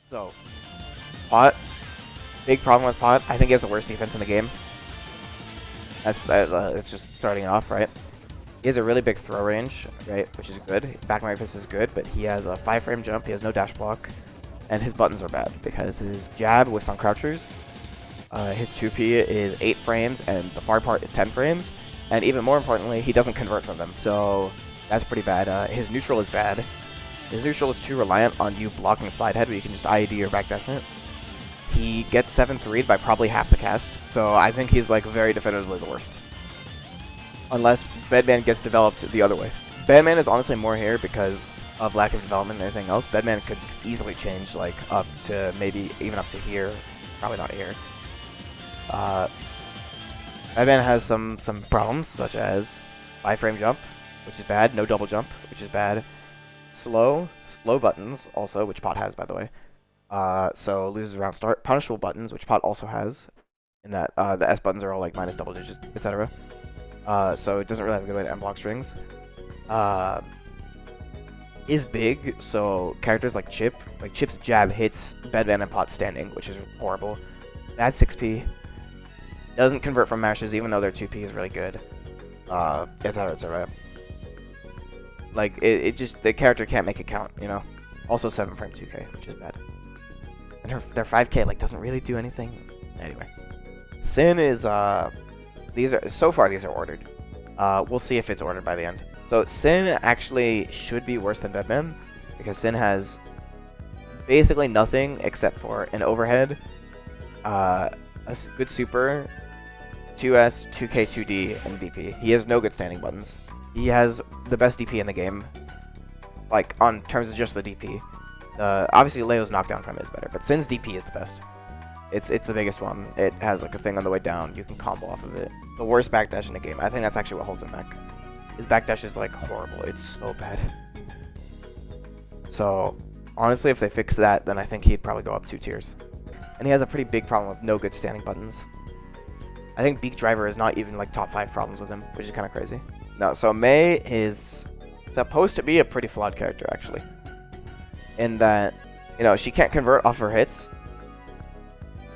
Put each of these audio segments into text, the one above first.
So, Pot, big problem with Pot. I think he has the worst defense in the game. It's just starting off, right? He has a really big throw range, right, which is good. Back right fist is good, but he has a 5-frame jump, he has no dash block, and his buttons are bad because his jab whiffs on crouchers. His 2P is 8 frames, and the far part is 10 frames. And even more importantly, he doesn't convert from them, so that's pretty bad. His neutral is bad. His neutral is too reliant on you blocking slide head, where you can just IED or backdash it. He gets 7-3'd by probably half the cast, so I think he's like very definitively the worst. Unless Bedman gets developed the other way. Bedman is honestly more here because of lack of development and everything else. Bedman could easily change like up to maybe even up to here. Probably not here. Bedman has some problems, such as 5-frame jump, which is bad. No double jump, which is bad. Slow buttons also, which Pot has, by the way. So loses round start. Punishable buttons, which Pot also has. In that the S buttons are all like minus double digits, etc. So it doesn't really have a good way to unblock strings. Is big, so characters like Chipp, Chipp's jab hits Bedman and Pot standing, which is horrible. Bad 6P. Doesn't convert from mashes, even though their 2P is really good. Etc. etc. Like, it just, the character can't make it count, you know? Also 7-frame 2K, which is bad. And their 5K, like, doesn't really do anything. Anyway. Sin is, so far these are ordered. We'll see if it's ordered by the end. So, Sin actually should be worse than Bedman, because Sin has basically nothing except for an overhead, a good super, 2S, 2K, 2D, and DP. He has no good standing buttons. He has the best DP in the game, like, on terms of just the DP. Obviously, Leo's knockdown from it is better, but Sin's DP is the best. It's the biggest one. It has, like, a thing on the way down. You can combo off of it. The worst backdash in the game. I think that's actually what holds him back. His backdash is, like, horrible. It's so bad. So, honestly, if they fix that, then I think he'd probably go up 2 tiers. And he has a pretty big problem with no good standing buttons. I think Beak Driver is not even, like, top 5 problems with him, which is kind of crazy. No, so Mei is supposed to be a pretty flawed character, actually. In that, you know, she can't convert off her hits.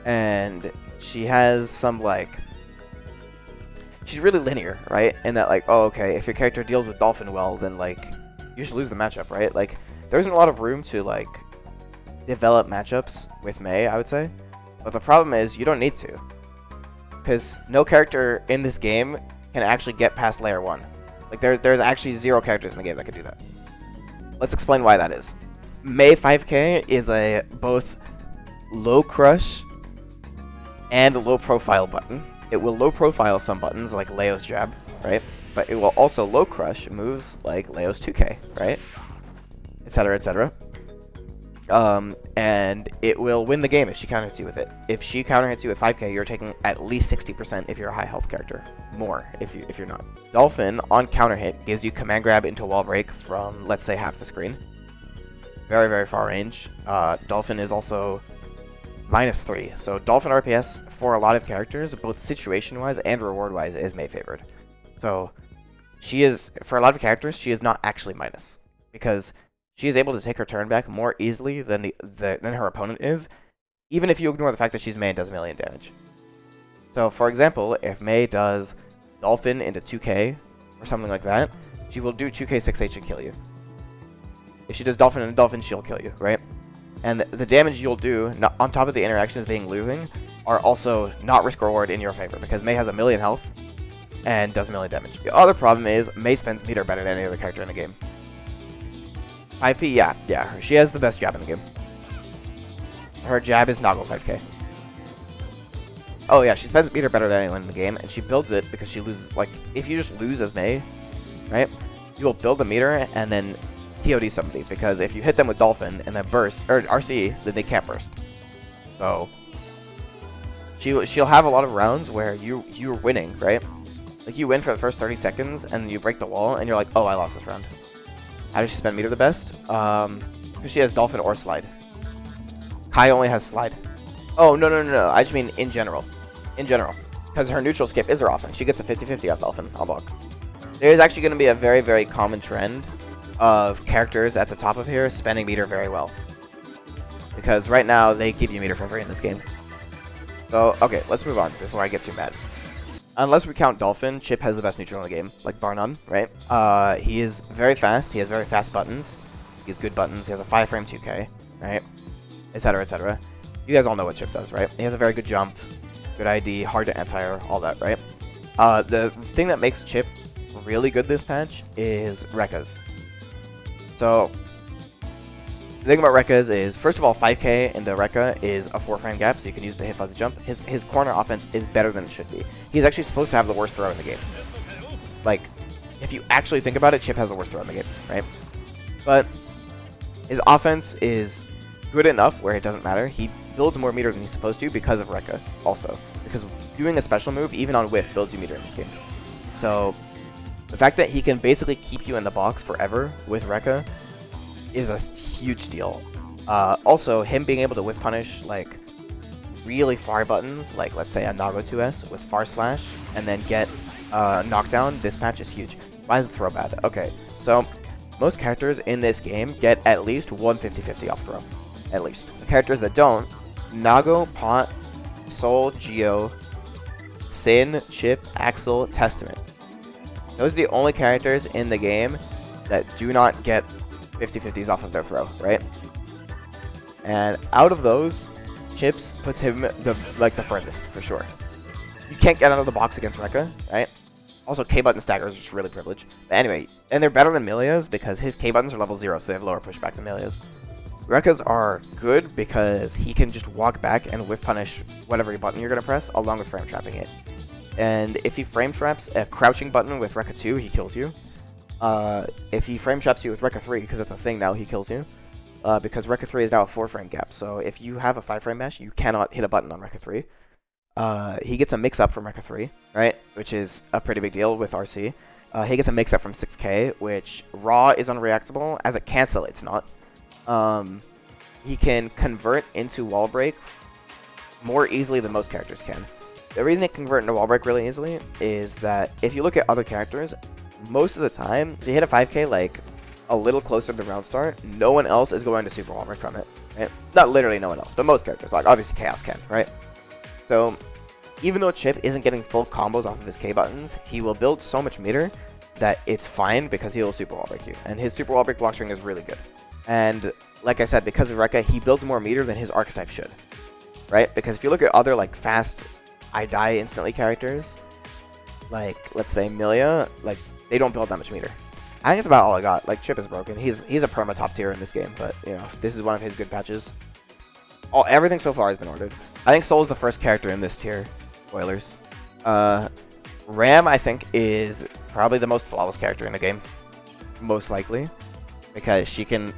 And she has some, like... She's really linear, right? In that, like, oh, okay, if your character deals with Dolphin well, then, like, you should lose the matchup, right? Like, there isn't a lot of room to, like, develop matchups with Mei, I would say. But the problem is, you don't need to. Because no character in this game can actually get past layer 1. Like, there's actually 0 characters in the game that can do that. Let's explain why that is. Mei 5K is a both low crush and low profile button. It will low profile some buttons like Leo's jab, right? But it will also low crush moves like Leo's 2K, right? Etc. etc. And it will win the game if she counter hits you with it. If she counter hits you with 5K, you're taking at least 60% if you're a high health character. More if you're not. Dolphin on counter hit gives you command grab into wall break from, let's say, half the screen. Very, very far range. Dolphin is also -3. So Dolphin RPS for a lot of characters, both situation-wise and reward-wise, is Mei favored. So she is, for a lot of characters, she is not actually minus. Because she is able to take her turn back more easily than than her opponent is, even if you ignore the fact that she's Mei and does a million damage. So, for example, if Mei does Dolphin into 2K, or something like that, she will do 2K 6H and kill you. If she does Dolphin into Dolphin, she'll kill you, right? And the damage you'll do, on top of the interactions being losing, are also not risk-reward in your favor, because Mei has a million health and does a million damage. The other problem is, Mei spends meter better than any other character in the game. 5P, yeah, she has the best jab in the game. Her jab is Nago 5K. Oh yeah, she spends meter better than anyone in the game, and she builds it because she loses, like, if you just lose as Mei, right, you will build the meter and then TOD somebody, because if you hit them with Dolphin and then burst, or RC, then they can't burst. So, she'll have a lot of rounds where you're winning, right? Like, you win for the first 30 seconds, and you break the wall, and you're like, oh, I lost this round. How does she spend meter the best? Because she has Dolphin or Slide. Kai only has Slide. Oh, no. I just mean in general. In general. Because her neutral skip is her offense. She gets a 50-50 off Dolphin. I'll block. There's actually going to be a very, very common trend of characters at the top of here spending meter very well. because right now they give you meter for free in this game. So, okay, let's move on before I get too mad. Unless we count Dolphin, Chipp has the best neutral in the game, like bar none, right? He is very fast, he has very fast buttons, he has good buttons, he has a 5-frame 2K, right? Etc, etc. You guys all know what Chipp does, right? He has a very good jump, good ID, hard to anti-air, all that, right? The thing that makes Chipp really good this patch is Rekkas. So, the thing about Rekkas is, first of all, 5k into Rekka is a 4-frame gap, so you can use the hit fuzzy jump. His corner offense is better than it should be. He's actually supposed to have the worst throw in the game. Like, if you actually think about it, Chipp has the worst throw in the game, right? But his offense is good enough where it doesn't matter. He builds more meter than he's supposed to because of Rekka, also. Because doing a special move, even on whiff, builds you meter in this game. So, the fact that he can basically keep you in the box forever with Rekka is a huge deal. Also, him being able to whiff punish, like, really far buttons, like, let's say a Nago 2S with far slash, and then get knockdown, this patch is huge. Why is the throw bad? Okay, so, most characters in this game get at least one 50-50 off throw. At least. The characters that don't, Nago, Pot, Soul, Geo, Sin, Chipp, Axel, Testament. Those are the only characters in the game that do not get 50-50s off of their throw, right? And out of those, Chips puts him the furthest, for sure. You can't get out of the box against Rekka, right? Also, K-button stagger is just really privileged. But anyway, and they're better than Milia's because his K-buttons are level 0, so they have lower pushback than Milia's. Rekka's are good because he can just walk back and whiff punish whatever button you're going to press, along with frame trapping it. And if he frame traps a crouching button with Rekka 2, he kills you. If he frame traps you with Rekka 3, because it's a thing now, he kills you. Because Rekka 3 is now a 4-frame gap, so if you have a 5-frame mesh, you cannot hit a button on Rekka 3. He gets a mix-up from Rekka 3, right? Which is a pretty big deal with RC. He gets a mix-up from 6k, which raw is unreactable. As a cancel, it's not. He can convert into wall break more easily than most characters can. The reason it can convert into wall break really easily is that if you look at other characters, most of the time, they hit a 5k like a little closer to the round start, no one else is going to super wall break from it. Right? Not literally no one else, but most characters, like obviously Chaos can, right? So even though Chipp isn't getting full combos off of his K buttons, he will build so much meter that it's fine because he will super wall break you. And his super wall break block string is really good. And like I said, because of Rekka, he builds more meter than his archetype should. Right? Because if you look at other like fast I die instantly characters, like let's say Milia, like they don't build that much meter. I think it's about all I got. Like Chipp is broken. He's a perma top tier in this game, but you know, this is one of his good patches. Everything so far has been ordered. I think Soul is the first character in this tier. Spoilers. Ram, I think, is probably the most flawless character in the game. Most likely. Because she can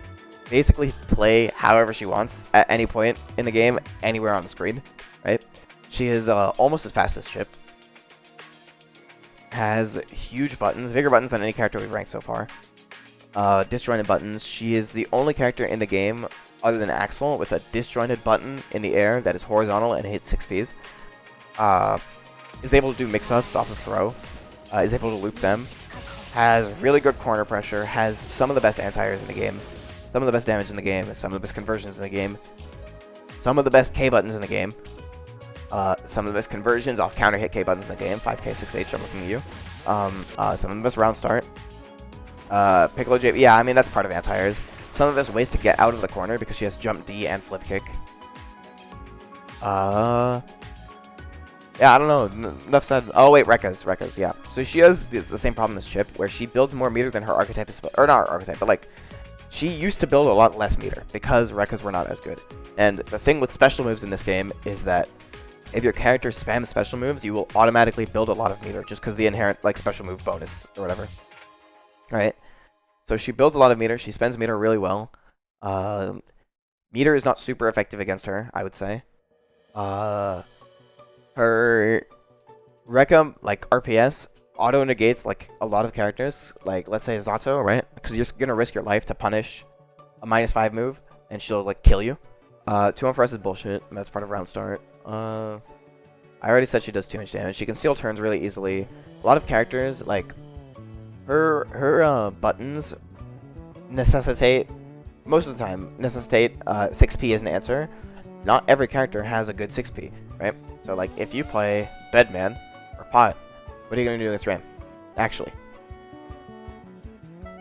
basically play however she wants at any point in the game, anywhere on the screen. Right? She is almost as fast as Chipp. Has huge buttons, bigger buttons than any character we've ranked so far. Disjointed buttons. She is the only character in the game, other than Axel, with a disjointed button in the air that is horizontal and hits 6Ps. Is able to do mix-ups off of throw. Is able to loop them. Has really good corner pressure. Has some of the best anti-airs in the game. Some of the best damage in the game. Some of the best conversions in the game. Some of the best K buttons in the game. Some of the best conversions off counter hit K buttons in the game. 5k, 6h, I'm looking at you. Some of the best round start. Piccolo J, yeah, I mean, that's part of anti-airs. Some of the best ways to get out of the corner because she has jump D and flip kick. Yeah, I don't know. Enough said. Oh, wait, Rekka's, yeah. So she has the same problem as Chipp, where she builds more meter than her archetype is supposed, or not her archetype, but like, she used to build a lot less meter because Rekka's were not as good. And the thing with special moves in this game is that if your character spams special moves, you will automatically build a lot of meter just because the inherent like special move bonus or whatever. Right? So she builds a lot of meter. She spends meter really well. Meter is not super effective against her, I would say. Her Rekka, like RPS, auto negates like a lot of characters. Like let's say Zato, right? Because you're just gonna risk your life to punish a -5 move, and she'll like kill you. 2-1 for us is bullshit. And that's part of round start. I already said she does too much damage. She can steal turns really easily. A lot of characters like her buttons necessitate most of the time necessitate 6p as an answer. Not every character has a good 6p, right? So like if you play Bedman or Pot, what are you going to do against Ram? Actually,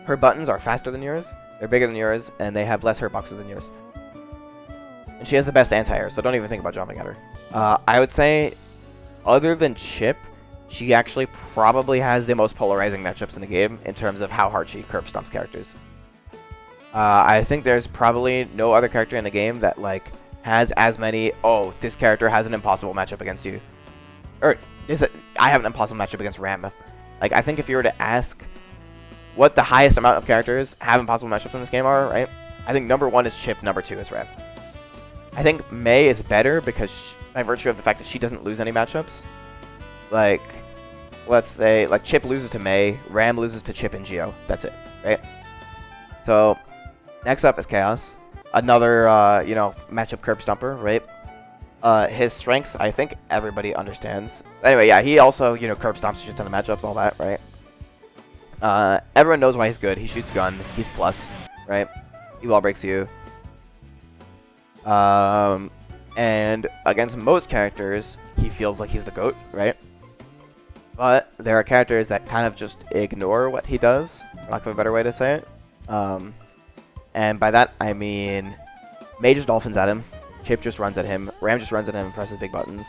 her buttons are faster than yours, they're bigger than yours, and they have less hurt boxes than yours. And she has the best anti-air, so don't even think about jumping at her. I would say, other than Chipp, she actually probably has the most polarizing matchups in the game in terms of how hard she curb stomps characters. I think there's probably no other character in the game that like has as many, oh, this character has an impossible matchup against you. Or, I have an impossible matchup against Ram. Like, I think if you were to ask what the highest amount of characters have impossible matchups in this game are, right? I think number 1 is Chipp, number 2 is Ram. I think Mei is better because by virtue of the fact that she doesn't lose any matchups. Like, let's say, like, Chipp loses to Mei, Ram loses to Chipp and Geo. That's it, right? So, next up is Chaos. Another, matchup curb stomper, right? His strengths, I think everybody understands. Anyway, yeah, he also, curb stomps a shit ton of matchups, all that, right? Everyone knows why he's good. He shoots gun. He's plus, right? He wall breaks you. And against most characters, he feels like he's the GOAT, right? But there are characters that kind of just ignore what he does, for lack of a better way to say it. And by that, I mean, Mei just dolphins at him, Chipp just runs at him, Ram just runs at him and presses big buttons.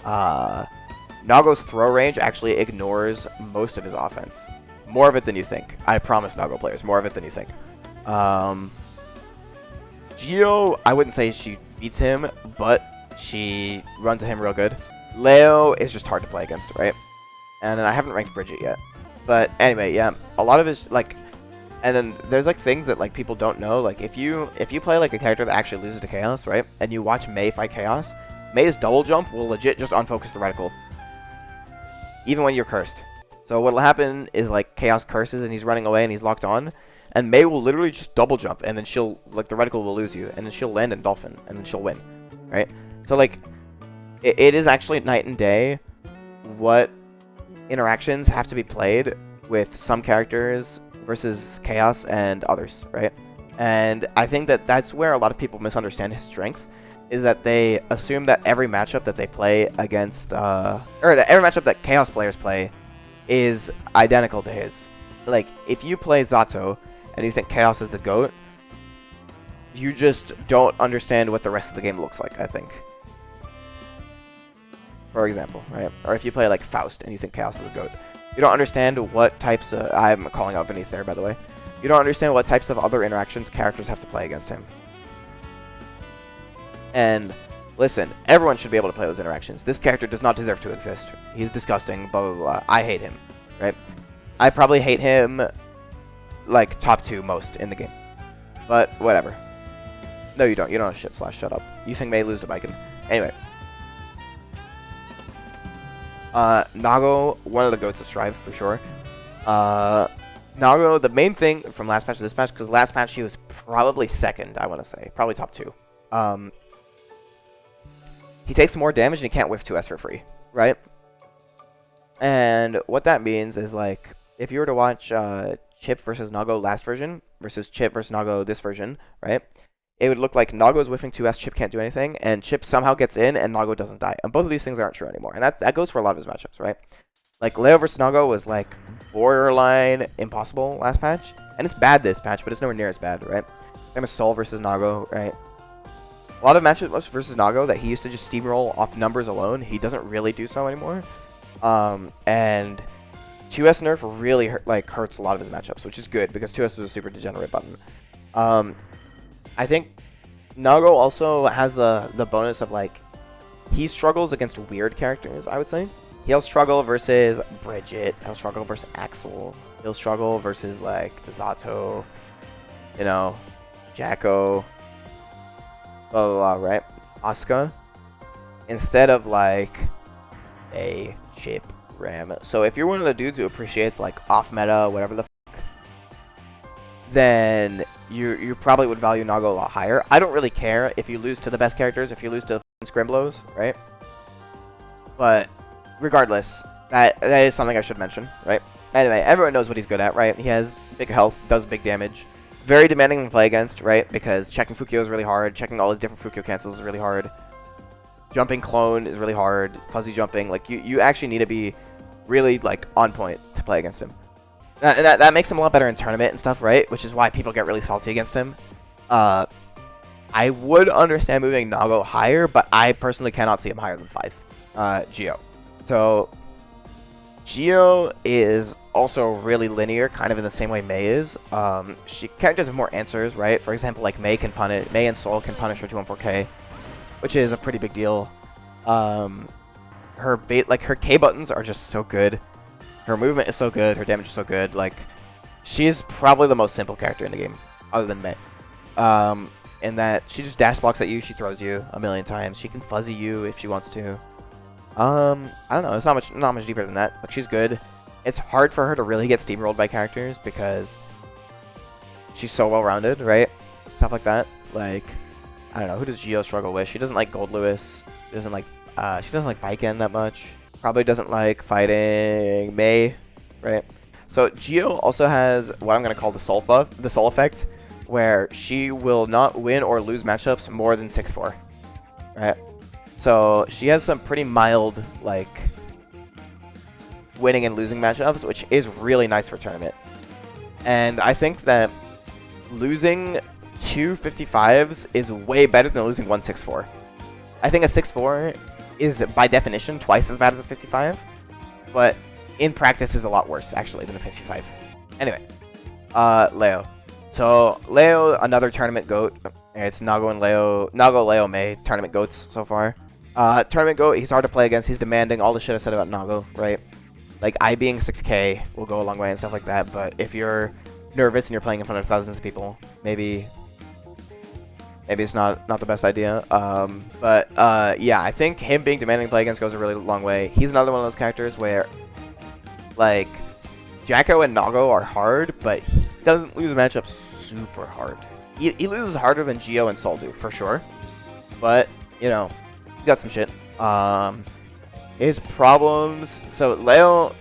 Nago's throw range actually ignores most of his offense. More of it than you think. I promise Nago players, more of it than you think. Geo, I wouldn't say she beats him, but she runs at him real good. Leo is just hard to play against, right? And then I haven't ranked Bridget yet. But anyway, yeah, a lot of his, like, and then there's like things that like people don't know. Like if you play like a character that actually loses to Chaos, right? And you watch Mei fight Chaos, Mei's double jump will legit just unfocus the reticle. Even when you're cursed. So what'll happen is like Chaos curses and he's running away and he's locked on. And Mei will literally just double jump and then she'll, like the reticle will lose you. And then she'll land in Dolphin and then she'll win. Right? So like, it is actually night and day what interactions have to be played with some characters versus Chaos and others, right? And I think that that's where a lot of people misunderstand his strength, is that they assume that every matchup that they play against, or that every matchup that Chaos players play is identical to his. Like, if you play Zato and you think Chaos is the GOAT, you just don't understand what the rest of the game looks like, I think. For example, right? Or if you play like Faust and you think Chaos is the GOAT, you don't understand what types of... I'm calling out Vinny's there, by the way. You don't understand what types of other interactions characters have to play against him. And listen, everyone should be able to play those interactions. This character does not deserve to exist. He's disgusting, blah, blah, blah. I hate him, right? I probably hate him, like, top 2 most in the game. But, whatever. No, you don't. You don't know shit, Slash. Shut up. You think Mei lose to Baiken. Anyway. Nago, one of the GOATs of Strive, for sure. Nago, the main thing from last match to this match, because last match she was probably second, I want to say. Probably top 2. He takes more damage and he can't whiff 2S for free, right? And what that means is, like, if you were to watch Chipp versus Nago last version versus Chipp versus Nago this version, right? It would look like Nago's whiffing 2S, Chipp can't do anything, and Chipp somehow gets in and Nago doesn't die. And both of these things aren't true anymore. And that goes for a lot of his matchups, right? Like, Leo versus Nago was, like, borderline impossible last patch. And it's bad this patch, but it's nowhere near as bad, right? Same as Sol versus Nago, right? A lot of matchups versus Nago that he used to just steamroll off numbers alone, he doesn't really do so anymore. And 2S nerf really hurts a lot of his matchups, which is good, because 2S was a super degenerate button. I think Nago also has the bonus of, like, he struggles against weird characters, I would say. He'll struggle versus Bridget. He'll struggle versus Axel. He'll struggle versus, like, Zato, you know, Jacko, blah, blah, blah, right? Asuka. Instead of, like, a Chipp, Ram. So if you're one of the dudes who appreciates, like, off-meta, whatever the fuck, then you probably would value Nago a lot higher. I don't really care if you lose to the best characters, if you lose to Scrimblos, right? But regardless, that is something I should mention, right? Anyway, everyone knows what he's good at, right? He has big health, does big damage. very demanding to play against, right? Because checking Fukyo is really hard. Checking all his different Fukyo cancels is really hard. Jumping clone is really hard. Fuzzy jumping, like you actually need to be really like on point to play against him. That makes him a lot better in tournament and stuff, right? Which is why people get really salty against him. I would understand moving Nago higher, but I personally cannot see him higher than 5. Geo. So Geo is also really linear, kind of in the same way Mei is. Characters have more answers, right? For example, like Mei and Soul can punish her 214K, which is a pretty big deal. Her K buttons are just so good. Her movement is so good. Her damage is so good. Like, she's probably the most simple character in the game, other than Mei. In that she just dash blocks at you, she throws you a million times. She can fuzzy you if she wants to. I don't know. It's not much deeper than that. Like, she's good. It's hard for her to really get steamrolled by characters because she's so well-rounded, right? Stuff like that. Like, I don't know. Who does Geo struggle with? She doesn't like Goldlewis. She doesn't like Baiken that much. Probably doesn't like fighting Mei, right? So Geo also has what I'm gonna call the soul buff, the soul effect, where she will not win or lose matchups more than 6-4, right? So she has some pretty mild, like, winning and losing matchups, which is really nice for tournament. And I think that losing 2 55s is way better than losing 1 6-4. I think a 6-4 is, by definition, twice as bad as a 55, but in practice is a lot worse, actually, than a 55. Anyway, Leo. So, Leo, another tournament GOAT. It's Nago, Leo, Mei, tournament GOATs so far. Tournament GOAT, he's hard to play against. He's demanding, all the shit I said about Nago, right? Like, I being 6K will go a long way and stuff like that, but if you're nervous and you're playing in front of thousands of people, maybe it's not the best idea. Yeah, I think him being demanding to play against goes a really long way. He's another one of those characters where, like, Jacko and Nago are hard, but he doesn't lose matchups super hard. He loses harder than Geo and Sol do, for sure. But, you know, he got some shit. His problems... So, Leo,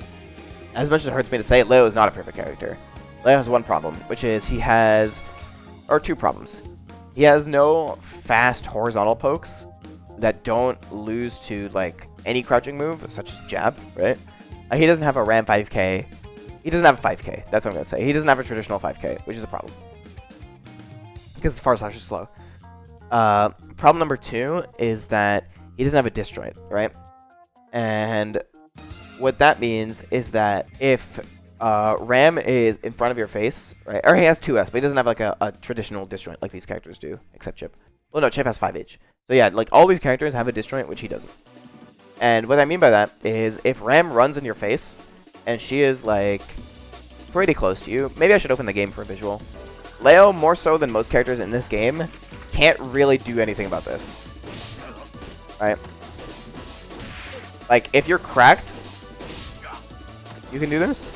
as much as it hurts me to say it, Leo is not a perfect character. Leo has one problem, which is he has... Or two problems. He has no fast horizontal pokes that don't lose to, like, any crouching move, such as jab, right? He doesn't have a Ram 5K. He doesn't have a 5K. That's what I'm going to say. He doesn't have a traditional 5K, which is a problem. Because his far slash is slow. Problem number 2 is that he doesn't have a disjoint, right? And what that means is that if Ram is in front of your face, right? Or he has 2S, but he doesn't have like a traditional disjoint like these characters do, except Chipp. Well, no, Chipp has 5H. So yeah, like all these characters have a disjoint, which he doesn't. And what I mean by that is if Ram runs in your face, and she is like pretty close to you, maybe I should open the game for a visual. Leo, more so than most characters in this game, can't really do anything about this. Right? Like, if you're cracked, you can do this,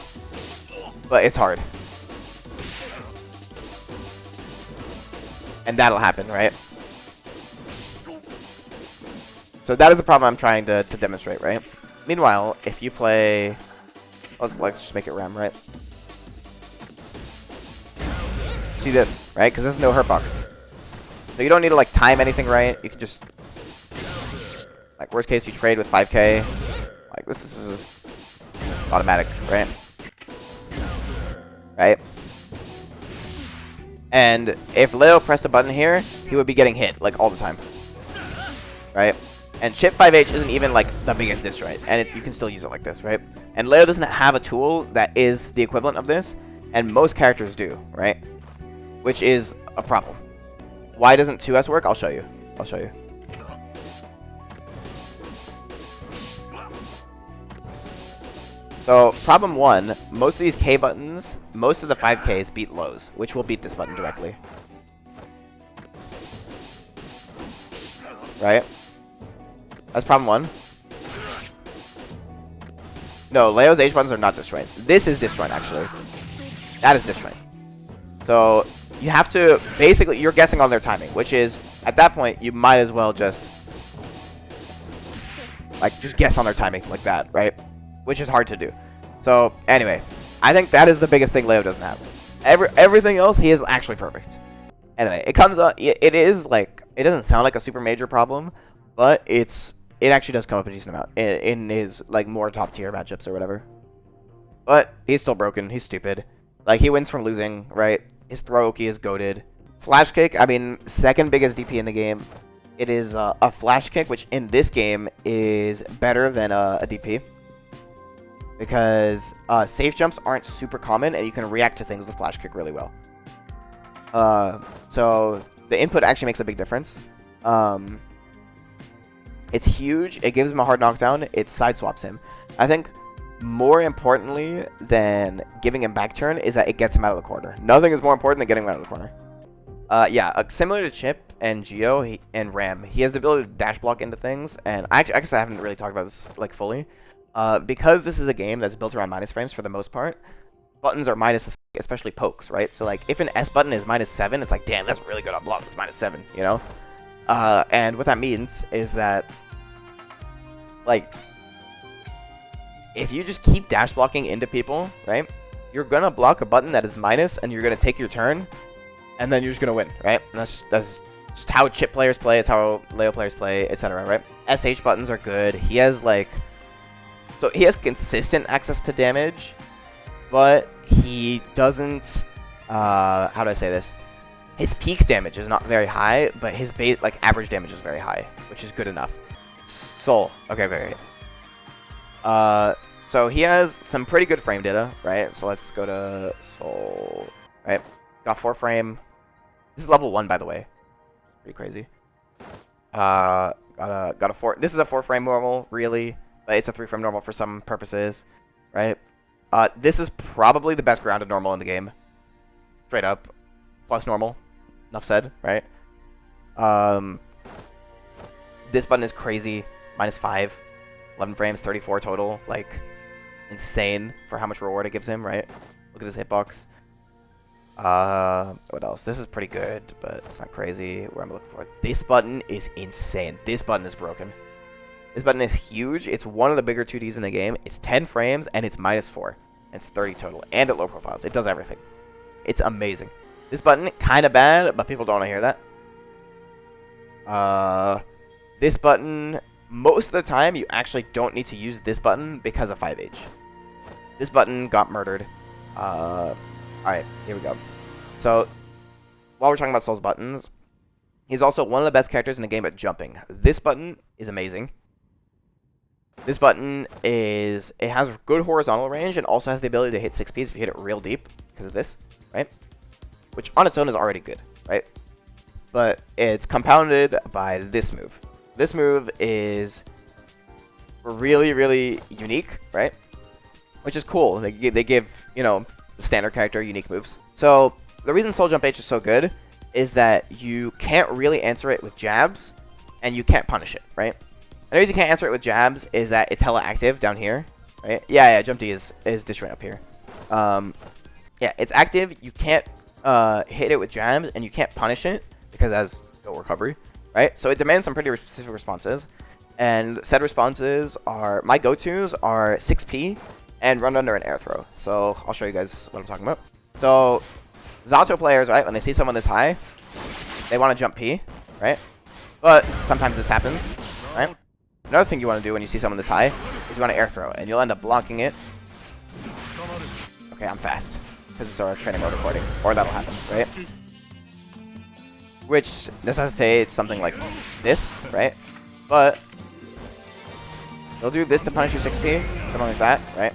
but it's hard. And that'll happen, right? So that is the problem I'm trying to demonstrate, right? Meanwhile, if you play... Let's just make it Ram, right? See this, right? Because there's no hurt box. So you don't need to, like, time anything right. You can just... Like, worst case, you trade with 5K. Like, this is just automatic, right? Right? And if Leo pressed a button here, he would be getting hit, like, all the time. Right? And Chipp 5H isn't even, like, the biggest disjoint. And you can still use it like this, right? And Leo doesn't have a tool that is the equivalent of this. And most characters do, right? Which is a problem. Why doesn't 2S work? I'll show you. I'll show you. So, problem 1, most of these K buttons, most of the 5Ks beat lows, which will beat this button directly. Right? That's problem 1. No, Leo's H buttons are not disjoint. This is disjoint, actually. That is disjoint. So, you have to, basically, you're guessing on their timing, which is, at that point, you might as well just, like, just guess on their timing, like that, right? Which is hard to do. So, anyway, I think that is the biggest thing Leo doesn't have. Everything else, he is actually perfect. Anyway, it comes up. It is like, it doesn't sound like a super major problem, but it actually does come up a decent amount in his like more top tier matchups or whatever. But he's still broken. He's stupid. Like, he wins from losing, right? His throw key is goated. Flash kick, I mean, second biggest DP in the game. It is a flash kick, which in this game is better than a DP. Because safe jumps aren't super common, and you can react to things with flash kick really well. So the input actually makes a big difference. It's huge. It gives him a hard knockdown. It side swaps him. I think more importantly than giving him back turn is that it gets him out of the corner. Nothing is more important than getting him out of the corner. Similar to Chipp and Geo and Ram, he has the ability to dash block into things, and I guess I haven't really talked about this like fully. Because this is a game that's built around minus frames for the most part, buttons are minus, especially pokes, right? So like if an S button is -7, it's like, damn, that's really good on block. It's -7, you know? And what that means is that, like, if you just keep dash blocking into people, right, you're gonna block a button that is minus, and you're gonna take your turn, and then you're just gonna win, right? And that's just how Chipp players play. It's how Leo players play, etc. Right? SH buttons are good. He has like, so he has consistent access to damage, but he doesn't. How do I say this? His peak damage is not very high, but his base, like, average damage is very high, which is good enough. Soul. Okay, very good. So he has some pretty good frame data, right? So let's go to Soul. Right? Got 4 frame. This is level 1, by the way. Pretty crazy. Got a 4. This is a 4 frame normal, really, but it's a 3 frame normal for some purposes, right? This is probably the best grounded normal in the game. Straight up. Plus normal. Enough said, right? This button is crazy. -5. 11 frames, 34 total. Like, insane for how much reward it gives him, right? Look at his hitbox. What else? This is pretty good, but it's not crazy. What am I looking for? This button is insane. This button is broken. This button is huge. It's one of the bigger 2Ds in the game. It's 10 frames, and it's -4. And it's 30 total. And at low profiles. It does everything. It's amazing. This button, kind of bad, but people don't want to hear that. This button, most of the time, you actually don't need to use this button because of 5H. This button got murdered. Alright, here we go. So, while we're talking about Soul's buttons, he's also one of the best characters in the game at jumping. This button is amazing. This button it has good horizontal range and also has the ability to hit 6Ps if you hit it real deep because of this, right? Which on its own is already good, right? But it's compounded by this move. This move is really, really unique, right? Which is cool. They give, you know, the standard character unique moves. So the reason Soul Jump H is so good is that you can't really answer it with jabs, and you can't punish it, right? And the reason you can't answer it with jabs is that it's hella active down here, right? Yeah, Jump D is just right up here. Yeah, it's active. You can't hit it with jabs, and you can't punish it because it has no recovery, right? So it demands some pretty specific responses, and said responses are, my go-tos are 6P and run under an air throw. So I'll show you guys what I'm talking about. So Zato players, right, when they see someone this high, they want to jump P, right? But sometimes this happens, right? Another thing you want to do when you see someone this high is you want to air throw, and you'll end up blocking it. Okay, I'm fast because it's our training mode recording, or that'll happen, right? Which necessitates something like this, right? But they'll do this to punish your 6P, something like that, right?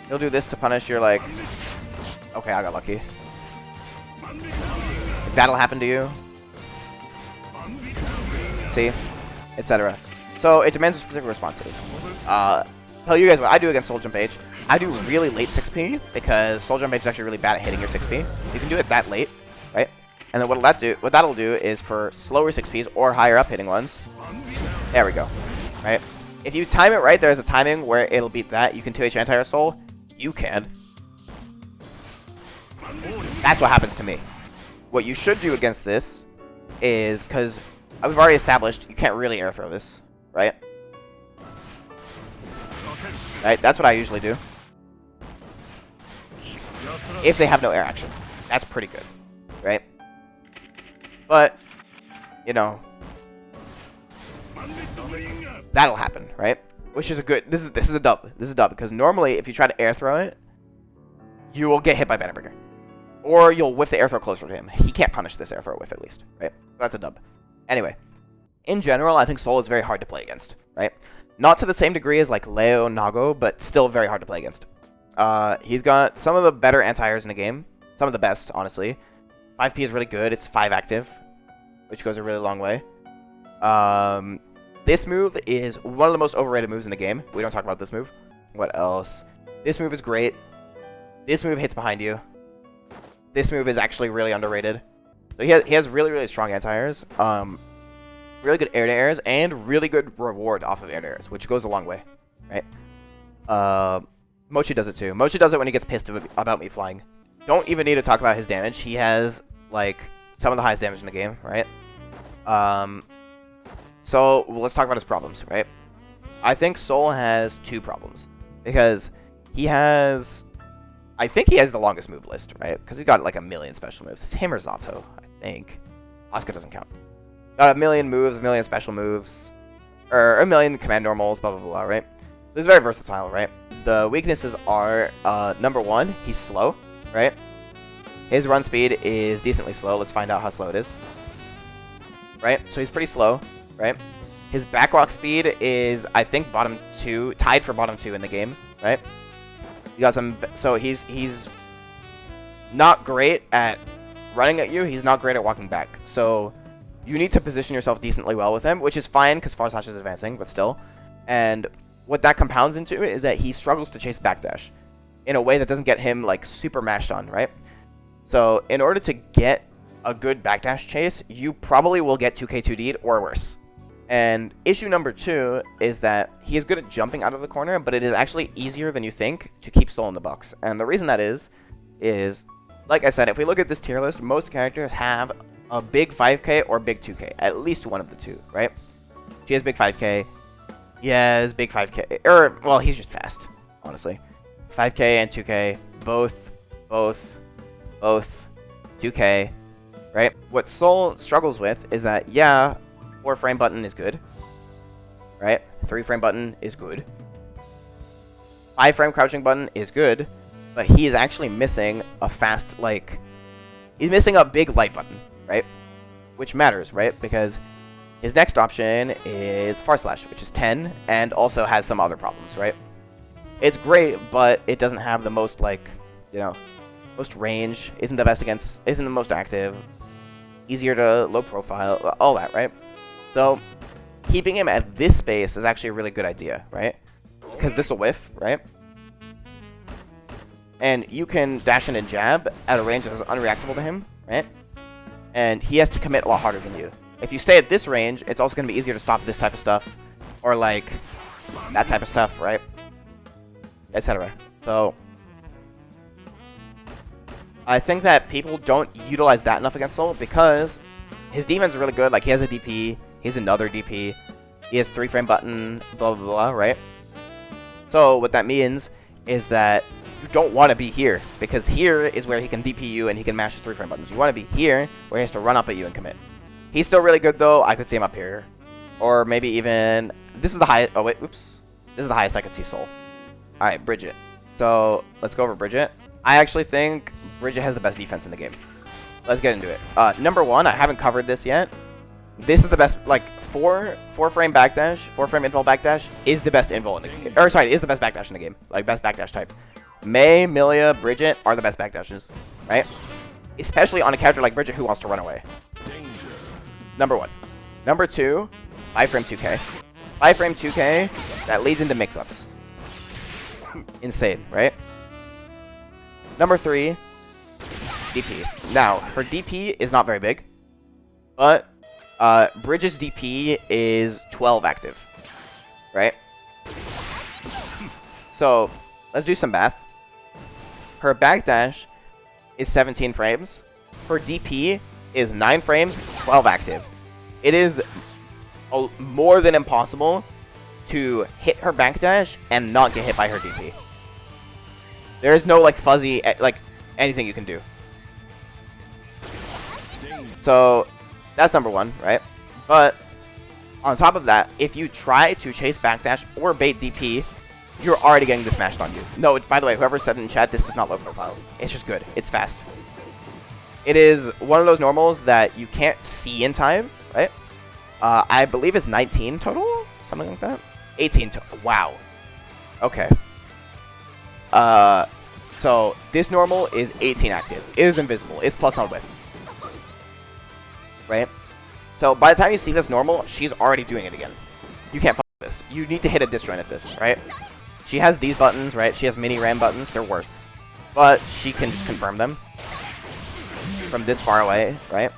He'll do this to punish your, like, okay, I got lucky. That'll happen to you. See? Etc. So it demands specific responses. Tell you guys what I do against Soul Jump H. I do really late 6P because Soul Jump H is actually really bad at hitting your 6P. You can do it that late, right? And then what that'll do is for slower 6Ps or higher up hitting ones. There we go. Right? If you time it right, there's a timing where it'll beat that. You can 2H anti-air soul. You can. That's what happens to me. What you should do against this is, because we've already established you can't really air throw this, right? Right? That's what I usually do. if they have no air action. That's pretty good, right? But, you know, that'll happen, right? Which is a good, this is a dub. This is a dub, because normally if you try to air throw it, you will get hit by Bannerbringer. Or you'll whiff the air throw closer to him. He can't punish this air throw whiff, at least, right? So that's a dub. Anyway, in general, I think Sol is very hard to play against, right? Not to the same degree as like Leo, Nago, but still very hard to play against. He's got some of the better anti-airs in the game. Some of the best, honestly. 5P is really good. It's 5 active, which goes a really long way. This move is one of the most overrated moves in the game. We don't talk about this move. What else? This move is great. This move hits behind you. This move is actually really underrated. So he has really, really strong anti-airs. Really good air-to-airs, and really good reward off of air-to-airs, which goes a long way, right? Mochi does it too. Mochi does it when he gets pissed about me flying. Don't even need to talk about his damage. He has, like, some of the highest damage in the game, right? So let's talk about his problems, right? I think Sol has 2 problems. Because he has... I think he has the longest move list, right? Because he's got, like, 1,000,000 special moves. It's him or Zato, I think. Asuka doesn't count. Got 1,000,000 moves, 1,000,000 special moves, or 1,000,000 command normals, blah, blah, blah, right? So he's very versatile, right? The weaknesses are, number 1, he's slow, right? His run speed is decently slow. Let's find out how slow it is. Right? So he's pretty slow, right? His back walk speed is, I think, bottom 2, tied for bottom 2 in the game, right? You got some, so he's not great at running at you. He's not great at walking back. So you need to position yourself decently well with him, which is fine because Faust is advancing, but still. And what that compounds into is that he struggles to chase backdash in a way that doesn't get him like super mashed on, right? So in order to get a good backdash chase, you probably will get 2K2D'd or worse. And issue number 2 is that he is good at jumping out of the corner, but it is actually easier than you think to keep Sol in the box. And the reason that is, like I said, if we look at this tier list, most characters have a big 5K or big 2K. At least one of the two, right? She has big 5K. He has big 5K. Or, well, he's just fast, honestly. 5K and 2K, both 2K, right? What Sol struggles with is that, yeah, 4-frame button is good, right? 3-frame button is good. 5-frame crouching button is good, but he is actually missing a fast, like, he's missing a big light button, right? Which matters, right? Because his next option is Far Slash, which is 10, and also has some other problems, right? It's great, but it doesn't have the most, like, you know, most range, isn't the best against, isn't the most active, easier to low profile, all that, right? So, keeping him at this space is actually a really good idea, right? Because this will whiff, right? And you can dash in and jab at a range that is unreactable to him, right? And he has to commit a lot harder than you. If you stay at this range, it's also going to be easier to stop this type of stuff, or like that type of stuff, right? Etc. So, I think that people don't utilize that enough against Sol because his defense is really good. Like, he has a DP, he has another DP, he has 3-frame button, blah, blah, blah, right? So, what that means is that you don't want to be here, because here is where he can DP you and he can mash his 3-frame buttons. You want to be here, where he has to run up at you and commit. He's still really good, though. I could see him up here. Or maybe even... This is the highest... Oh, wait. Oops. This is the highest I could see Sol. Alright, Bridget. So, let's go over Bridget. I actually think Bridget has the best defense in the game. Let's get into it. Number 1, I haven't covered this yet. This is the best, like, 4-frame backdash, 4-frame invul backdash is the best invul in the game. Or, sorry, is the best backdash in the game. Like, best backdash type. May, Milia, Bridget are the best backdashes, right? Especially on a character like Bridget who wants to run away. Danger. Number 1. Number 2, 5-frame 2K. 5-frame 2K, that leads into mix-ups. Insane, right? Number 3, DP. Now, her DP is not very big, but Bridget's DP is 12 active, right? So, let's do some math. Her backdash is 17 frames. Her DP is 9 frames, 12 active. It is more than impossible to hit her backdash and not get hit by her DP. There is no, like, fuzzy... Like, anything you can do. So that's number one, right? But on top of that, if you try to chase backdash or bait DP, you're already getting this mashed on you. No, by the way, whoever said in chat, this does not low profile. It's just good. It's fast. It is one of those normals that you can't see in time, right? I believe it's 19 total, something like that. 18 total. Wow. Okay. So this normal is 18 active. It is invisible. It's plus on width. Right? So by the time you see this normal, she's already doing it again. You can't fuck with this. You need to hit a disjoint at this, right? She has these buttons, right? She has mini ram buttons. They're worse. But she can just confirm them from this far away, right?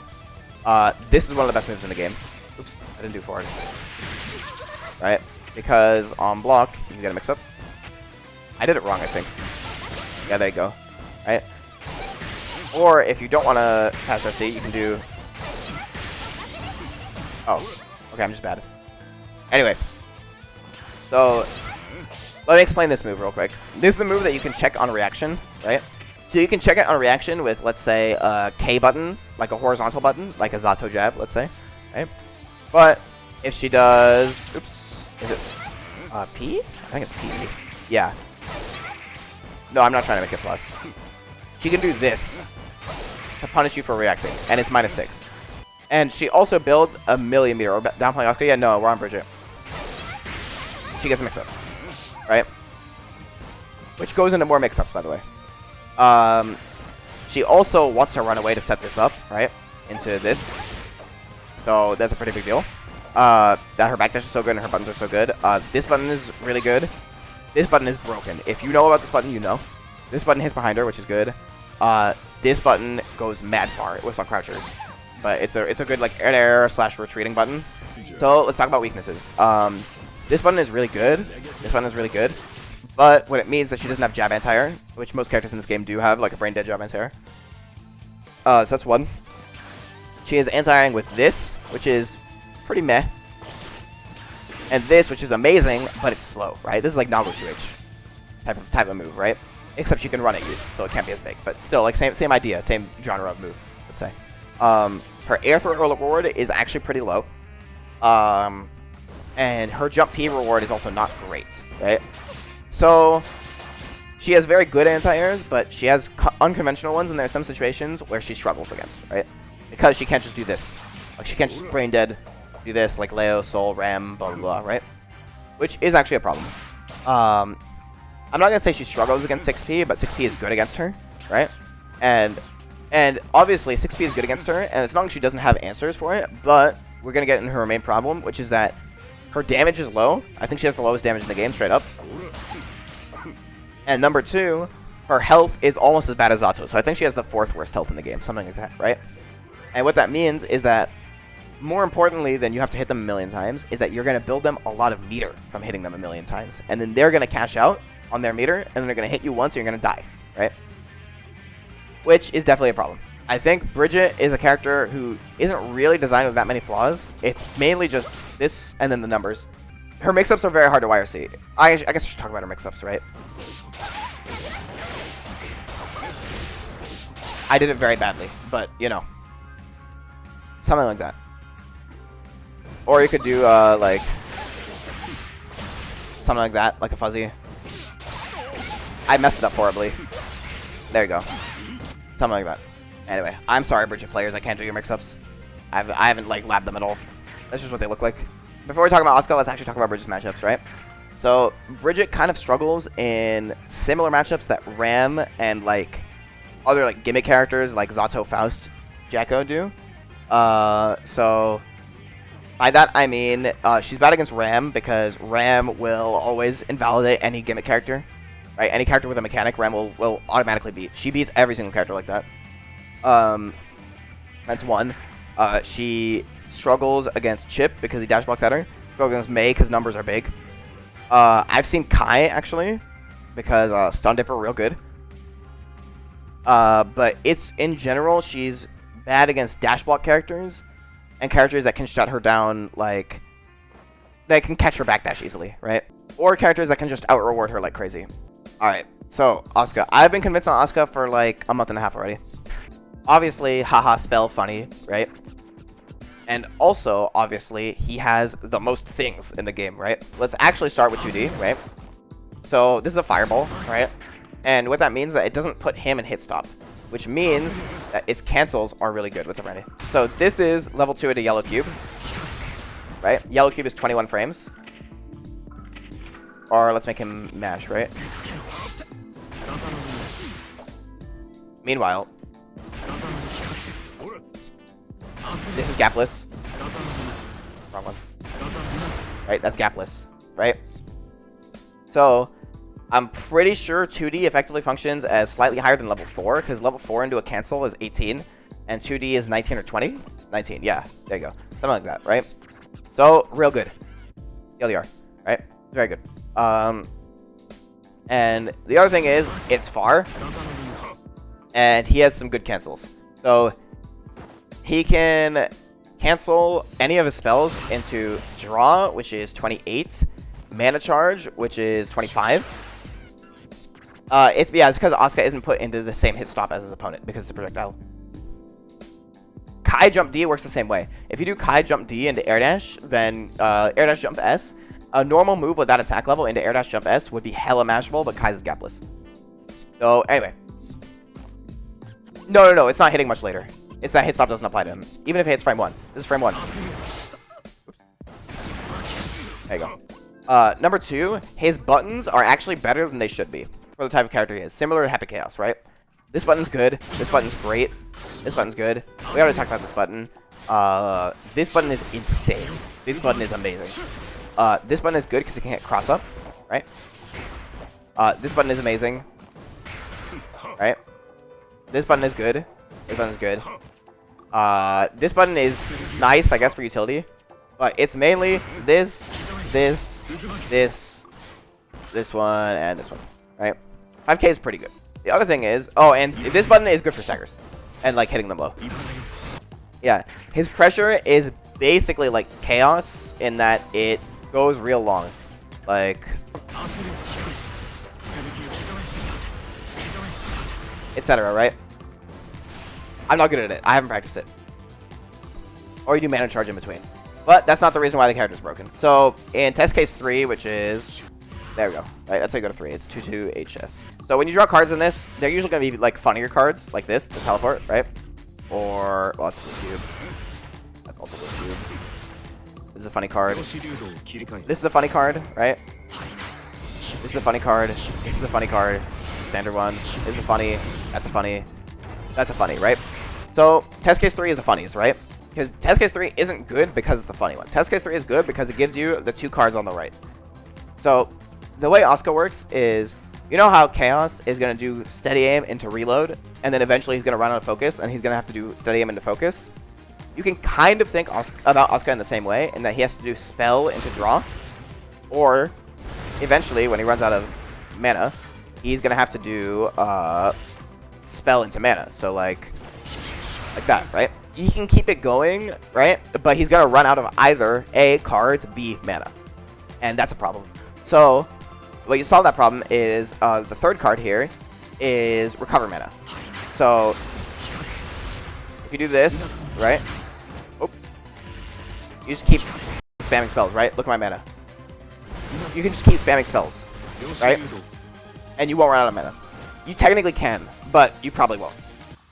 This is one of the best moves in the game. Oops, I didn't do forward. Right? Because on block, you can get a mix-up. I did it wrong, I think. Yeah, there you go. Right? Or if you don't want to pass RC, you can do... Oh, okay, I'm just bad. Anyway, so let me explain this move real quick. This is a move that you can check on reaction, right? So you can check it on reaction with, let's say, a K button, like a horizontal button, like a Zato jab, let's say, right? But if she does, oops, is it P? I think it's P. Yeah. No, I'm not trying to make it plus. She can do this to punish you for reacting, and it's -6. And she also builds a millimeter. Or downplaying Asuka? Yeah, no, we're on Bridget. She gets a mix-up, right? Which goes into more mix-ups, by the way. She also wants to run away to set this up, right? Into this. So that's a pretty big deal. That her backdash is so good and her buttons are so good. This button is really good. This button is broken. If you know about this button, you know. This button hits behind her, which is good. This button goes mad far. It works on crouchers. But it's a good like air / retreating button. So let's talk about weaknesses. This button is really good. This button is really good. But what it means is that she doesn't have jab anti-air, which most characters in this game do have, like a brain dead jab anti-air. So that's one. She is anti-airing with this, which is pretty meh. And this, which is amazing, but it's slow, right? This is like Nago 2H type of move, right? Except she can run at you, so it can't be as big. But still, like same idea, same genre of move, let's say. Her air throw reward is actually pretty low. And her jump P reward is also not great, right? So she has very good anti-airs, but she has unconventional ones, and there are some situations where she struggles against, right? Because she can't just do this. Like she can't just brain dead, do this, like Leo, Soul, Ram, blah, blah, blah, right? Which is actually a problem. I'm not going to say she struggles against 6P, but 6P is good against her, right? And obviously 6P is good against her, and as long as she doesn't have answers for it, but we're going to get into her main problem, which is that her damage is low. I think she has the lowest damage in the game, straight up. And number two, her health is almost as bad as Zato, so I think she has the 4th worst health in the game, something like that, right? And what that means is that, more importantly than you have to hit them a million times, is that you're going to build them a lot of meter from hitting them a million times. And then they're going to cash out on their meter, and then they're going to hit you once, and you're going to die, right? Which is definitely a problem. I think Bridget is a character who isn't really designed with that many flaws. It's mainly just this and then the numbers. Her mix-ups are very hard to YRC. I guess I should talk about her mix-ups, right? I did it very badly, but, you know. Something like that. Or you could do, like... something like that, like a fuzzy. I messed it up horribly. There you go. Something like that. Anyway, I'm sorry, Bridget players. I can't do your mix-ups. I haven't, like, labbed them at all. That's just what they look like. Before we talk about Asuka, let's actually talk about Bridget's matchups, right? So, Bridget kind of struggles in similar matchups that Ram and, like, other, like, gimmick characters like Zato, Faust, Jacko do. So, by that I mean, she's bad against Ram because Ram will always invalidate any gimmick character. Right? Any character with a mechanic, Ram will automatically beat. She beats every single character like that. That's one. She struggles against Chipp because he dash blocks at her. Struggles against Mei because numbers are big. I've seen Kai, actually, because Stun Dipper real good. But it's, in general, she's bad against dash block characters and characters that can shut her down, like, that can catch her backdash easily, right? Or characters that can just out-reward her like crazy. Alright, So, Asuka. I've been convinced on Asuka for like a month and a half already. Obviously, haha, spell funny, right? And also, obviously, he has the most things in the game, right? Let's actually start with 2D, right? So, this is a fireball, right? And what that means is that it doesn't put him in hit stop, which means that its cancels are really good. What's up, Randy? So, this is level 2 at a yellow cube, right? Yellow cube is 21 frames. Or let's make him mash, right? Meanwhile, this is gapless. Wrong one. Right, that's gapless, right? So, I'm pretty sure 2D effectively functions as slightly higher than level 4, because level 4 into a cancel is 18, and 2D is 19 or 20? 19, yeah, there you go. Something like that, right? So, real good. LDR, right? Very good. And the other thing is, it's far, and he has some good cancels. So, he can cancel any of his spells into draw, which is 28, mana charge, which is 25. It's because Asuka isn't put into the same hit stop as his opponent because it's a projectile. Kai jump D works the same way. If you do Kai jump D into air dash, then air dash jump S. A normal move with that attack level into air dash jump S would be hella mashable, but Kai's is gapless. So anyway, no, it's not hitting much later. It's that hit stop doesn't apply to him, even if it hits frame 1. This is frame 1. Oops. There you go. Number 2, his buttons are actually better than they should be for the type of character he is. Similar to Happy Chaos, right? This button's good. This button's great. This button's good. We already talked about this button. This button is insane. This button is amazing. This button is good because it can hit cross up, right? This button is amazing, right? This button is good. This button is good. This button is nice, I guess, for utility, but it's mainly this one, and this one, right? 5k is pretty good. The other thing is, oh, and this button is good for staggers and like hitting them low. Yeah, his pressure is basically like chaos in that it goes real long, like etc. Right? I'm not good at it. I haven't practiced it. Or you do mana charge in between, but that's not the reason why the character's broken. So in test case 3, which is there we go. Right, that's how you go to 3. It's 2/2 HS. So when you draw cards in this, they're usually gonna be like funnier cards, like this, to teleport, right? Or well, it's blue cube. That's also blue cube. This is a funny card. This is a funny card, right? This is a funny card. This is a funny card. Standard one. This is a funny. That's a funny. That's a funny, right? So test case 3 is the funnies, right? Because test case 3 isn't good because it's the funny one. Test case 3 is good because it gives you the 2 cards on the right. So the way Asuka works is, you know how Chaos is going to do steady aim into reload, and then eventually he's going to run out of focus, and he's going to have to do steady aim into focus? You can kind of think about Asuka in the same way, in that he has to do spell into draw, or eventually, when he runs out of mana, he's going to have to do spell into mana. So like that, right? He can keep it going, right? But he's going to run out of either A, cards, B, mana. And that's a problem. So the way you solve that problem is the third card here is recover mana. So if you do this, right? Oh, you just keep spamming spells, right? Look at my mana. You can just keep spamming spells, right? And you won't run out of mana. You technically can, but you probably won't.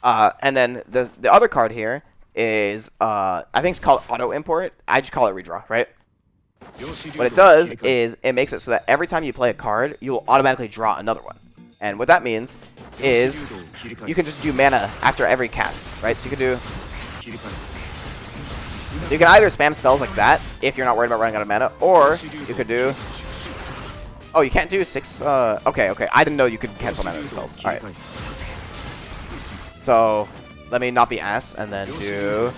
And then the other card here is I think it's called auto import. I just call it redraw, right? What it does is it makes it so that every time you play a card, you will automatically draw another one. And what that means is you can just do mana after every cast, right? So you can either spam spells like that if you're not worried about running out of mana, or you could do... Oh, you can't do 6... Okay. I didn't know you could cancel mana with spells. Alright. So, let me not be ass, and then do...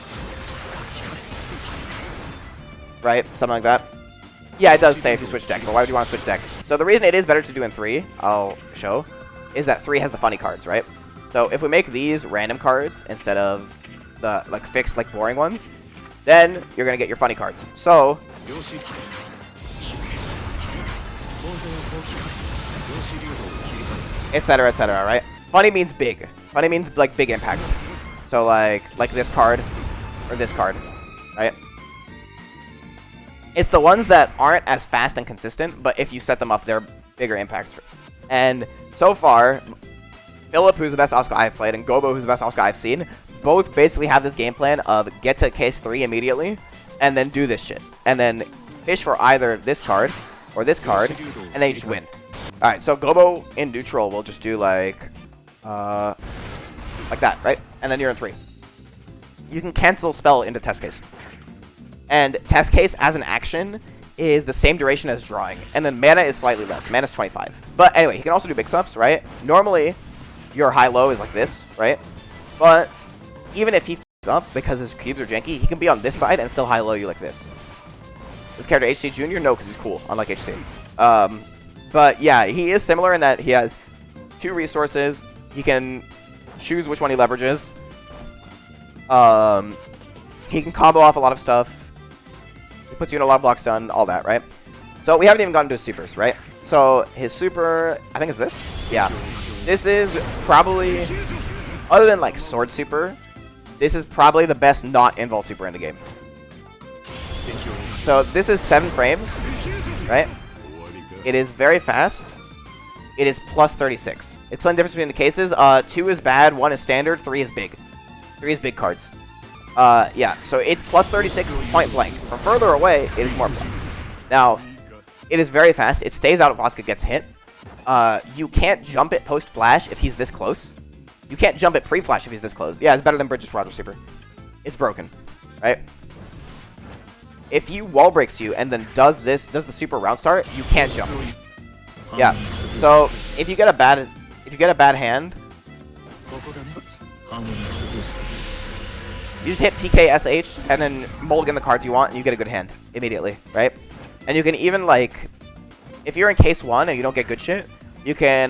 Right? Something like that. Yeah, it does stay if you switch deck, but why would you want to switch deck? So the reason it is better to do in 3, I'll show, is that 3 has the funny cards, right? So if we make these random cards instead of the like fixed, like boring ones, then you're going to get your funny cards. So etc., etc., right? Funny means big. Funny means like big impact. So like this card or this card, right? It's the ones that aren't as fast and consistent, but if you set them up, they're bigger impact. And so far, Philip, who's the best Asuka I've played, and Gobo, who's the best Asuka I've seen, both basically have this game plan of get to case 3 immediately, and then do this shit. And then fish for either this card or this card, and then you just win. Alright, so Gobo in neutral will just do like that, right? And then you're in 3. You can cancel spell into test case. And test case as an action is the same duration as drawing. And then mana is slightly less. Mana is 25. But anyway, he can also do mix-ups, right? Normally, your high-low is like this, right? But even if he f***s up because his cubes are janky, he can be on this side and still high-low you like this. This character HC Jr.? No, because he's cool, unlike HC. But yeah, he is similar in that he has 2 resources. He can choose which one he leverages. He can combo off a lot of stuff. He puts you in a lot of blocks done, all that, right? So we haven't even gotten to his supers, right? So his super, I think is this? Yeah. This is probably, other than like sword super, this is probably the best not invul super in the game. So this is 7 frames, right? It is very fast. It is plus 36. It's one difference between the cases. 2 is bad, 1 is standard, 3 is big. 3 is big cards. Yeah, so it's plus 36 point blank. From further away, it is more plus. Now, it is very fast. It stays out if Asuka gets hit. You can't jump it post-flash if he's this close. You can't jump it pre-flash if he's this close. Yeah, it's better than Bridget's Roger Super. It's broken, right? If he wall breaks you and then does the super round start, you can't jump. Yeah. So if you get a bad hand, oops, you just hit PKSH and then mulligan the cards you want, and you get a good hand immediately, right? And you can even like, if you're in case 1 and you don't get good shit, you can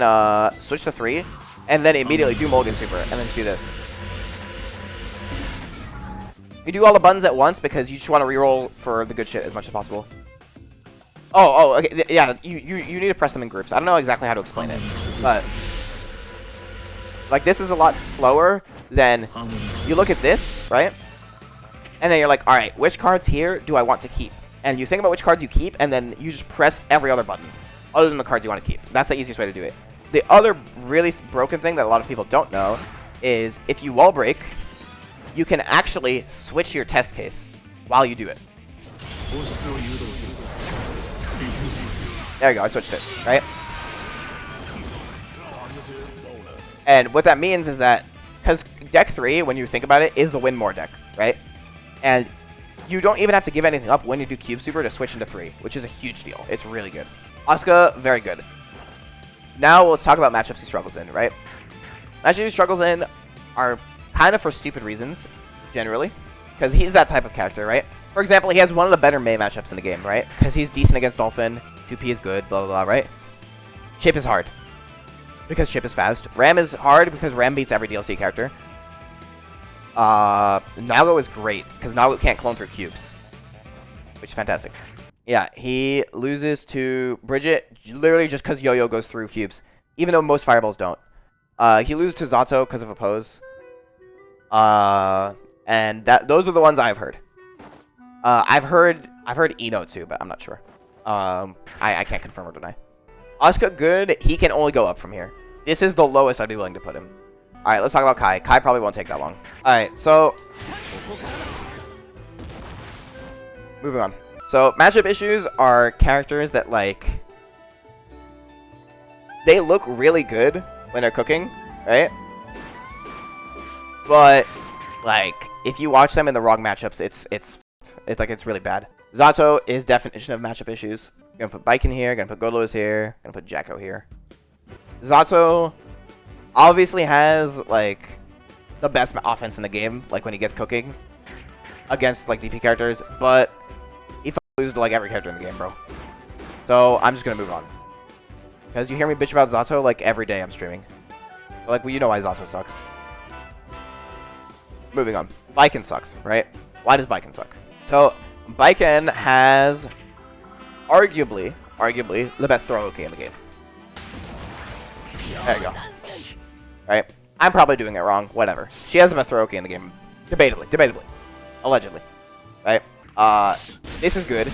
switch to 3 and then immediately do mulligan super and then do this. You do all the buttons at once because you just want to reroll for the good shit as much as possible. Oh, okay, yeah, you need to press them in groups. I don't know exactly how to explain it, but like this is a lot slower than you look at this, right? And then you're like, all right, which cards here do I want to keep? And you think about which cards you keep, and then you just press every other button other than the cards you want to keep. That's the easiest way to do it. The other really broken thing that a lot of people don't know is if you wall break, you can actually switch your test case while you do it. There you go, I switched it, right? And what that means is that, because deck 3, when you think about it, is the win more deck, right? And you don't even have to give anything up when you do Cube Super to switch into 3, which is a huge deal. It's really good. Asuka, very good. Now let's talk about matchups he struggles in, right? Matchups he struggles in are kind of for stupid reasons, generally, because he's that type of character, right? For example, he has one of the better Mei matchups in the game, right? Because he's decent against Dolphin, 2P is good, blah, blah, blah, right? Chipp is hard, because Chipp is fast. Ram is hard, because Ram beats every DLC character. Nago is great, because Nago can't clone through cubes, which is fantastic. Yeah, he loses to Bridget, literally just because Yo-Yo goes through cubes, even though most fireballs don't. He loses to Zato because of oppose. And those are the ones I've heard. I've heard Eno too, but I'm not sure. I can't confirm or deny. Asuka good, he can only go up from here. This is the lowest I'd be willing to put him. Alright, let's talk about Kai. Kai probably won't take that long. Alright, so moving on. So matchup issues are characters that like they look really good when they're cooking, right? But like if you watch them in the wrong matchups, it's really bad. Zato is definition of matchup issues. Gonna put Baiken here, gonna put Goldlewis here, gonna put Jacko here. Zato obviously has like the best offense in the game, like when he gets cooking against like DP characters, but he loses to like every character in the game, bro. So I'm just gonna move on. Because you hear me bitch about Zato like every day I'm streaming. So, like, well, you know why Zato sucks. Moving on. Baiken sucks, right? Why does Baiken suck? So Baiken has arguably the best throw OK in the game. There you go. Right? I'm probably doing it wrong. Whatever. She has the best throw in the game. Debatably. Allegedly. Right? This is good.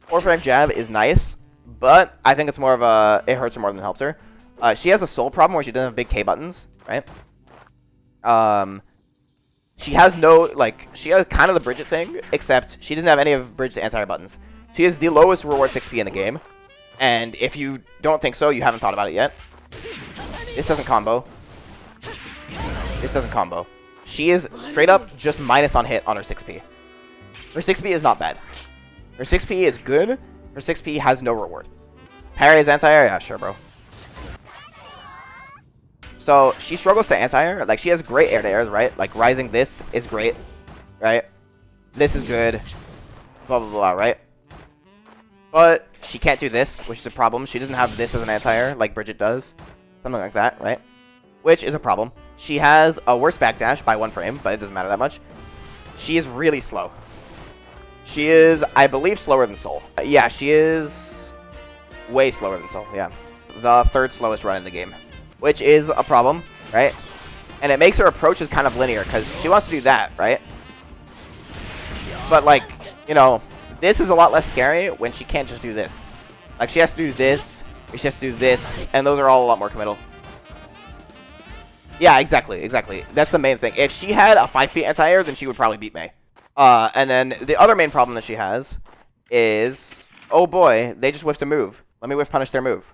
4-frame jab is nice, but I think it's more of a... It hurts her more than it helps her. She has a soul problem where she doesn't have big K buttons, right? She has no, like, she has kind of the Bridget thing, except she doesn't have any of Bridget's anti-air buttons. She has the lowest reward 6p in the game, and if you don't think so, you haven't thought about it yet. This doesn't combo. This doesn't combo. She is straight up just minus on hit on her 6p. Her 6p is not bad. Her 6p is good. Her 6p has no reward. Parry is anti-air? Yeah, sure, bro. So, she struggles to anti-air. Like, she has great air-to-airs, right? Like, rising this is great, right? This is good. Blah, blah, blah, right? But she can't do this, which is a problem. She doesn't have this as an anti-air like Bridget does. Something like that, right? Which is a problem. She has a worse backdash by 1 frame, but it doesn't matter that much. She is really slow. She is, I believe, slower than Soul. Yeah, she is way slower than Soul, yeah. The 3rd slowest run in the game. Which is a problem, right? And it makes her approaches kind of linear, because she wants to do that, right? But, like, you know, this is a lot less scary when she can't just do this. Like, she has to do this, or she has to do this, and those are all a lot more committal. Yeah, exactly. That's the main thing. If she had a 5p anti-air, then she would probably beat Mei. And then the other main problem that she has is, oh boy, they just whiffed a move. Let me whiff punish their move.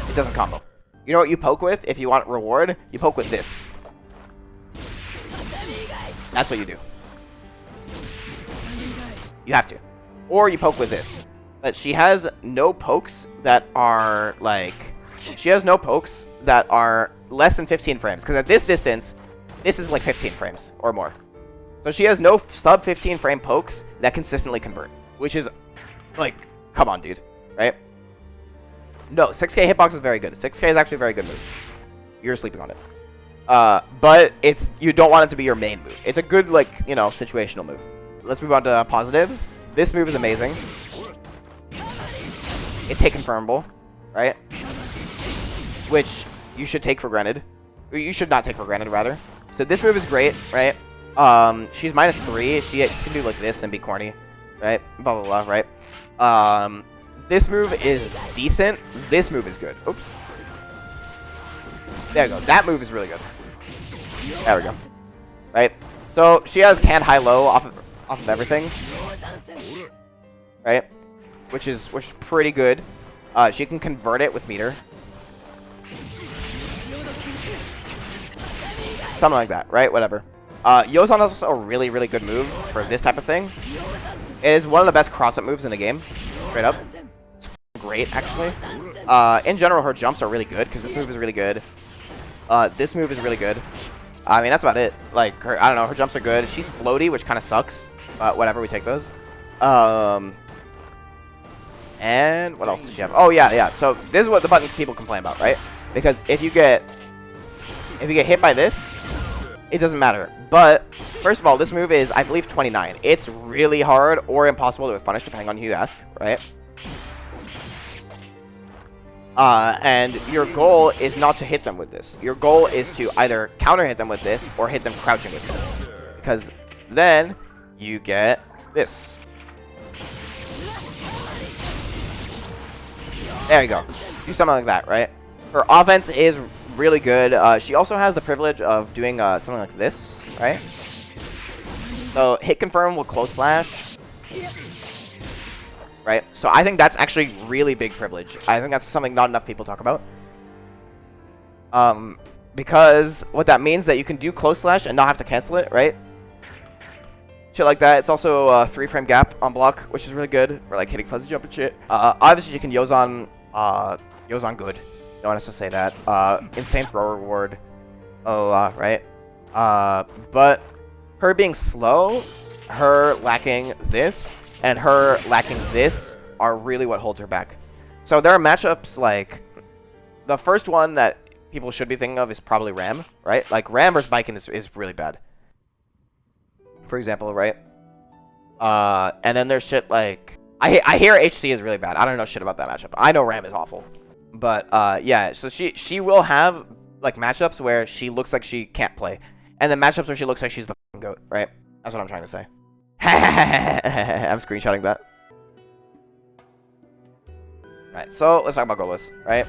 It doesn't combo. You know what you poke with if you want reward? You poke with this. That's what you do. You have to. Or you poke with this. But she has no pokes that are, like... She has no pokes that are less than 15 frames. Because at this distance, this is like 15 frames or more. So she has no sub 15 frame pokes that consistently convert. Which is, like, come on, dude. Right? No, 6k hitbox is very good. 6k is actually a very good move. You're sleeping on it. But you don't want it to be your main move. It's a good, like, you know, situational move. Let's move on to positives. This move is amazing. It's hit confirmable, right? Which you should take for granted. Or you should not take for granted, rather. So this move is great, right? She's -3. She can do like this and be corny, right? Blah, blah, blah, right? This move is decent. This move is good. Oops. There we go. That move is really good. There we go. Right? So she has can high low off of everything. Right? Which is pretty good. She can convert it with meter. Something like that, right? Whatever. Yozan is also a really, really good move for this type of thing. It is one of the best cross-up moves in the game. Straight up. It's great, actually. In general, her jumps are really good, because this move is really good. This move is really good. I mean, that's about it. Like, I don't know, her jumps are good. She's floaty, which kind of sucks. Whatever, we take those. And what else does she have? Oh, yeah. So this is what the buttons people complain about, right? Because if you get hit by this, it doesn't matter. But first of all, this move is, I believe, 29. It's really hard or impossible to punish, depending on who you ask, right? And your goal is not to hit them with this. Your goal is to either counter hit them with this or hit them crouching with this. Because then you get this. There you go. Do something like that, right? Her offense is really good. She also has the privilege of doing something like this, right? So hit confirm with close slash. Right? So I think that's actually really big privilege. I think that's something not enough people talk about. Because what that means is that you can do close slash and not have to cancel it, right? Shit like that. It's also a 3-frame gap on block, which is really good for like hitting fuzzy jump and shit. Obviously you can Yozan good. Don't want us to say that. Insane throw reward. Right? But her being slow, her lacking this, and her lacking this are really what holds her back. So there are matchups like... The first one that people should be thinking of is probably Ram, right? Like, Ram versus Baiken is really bad. For example, right? And then there's shit like... I hear HC is really bad. I don't know shit about that matchup. I know Ram is awful. But yeah, so she will have like matchups where she looks like she can't play, and then matchups where she looks like she's the f***ing GOAT, right? That's what I'm trying to say. I'm screenshotting that. Right, so let's talk about Goldlewis, right?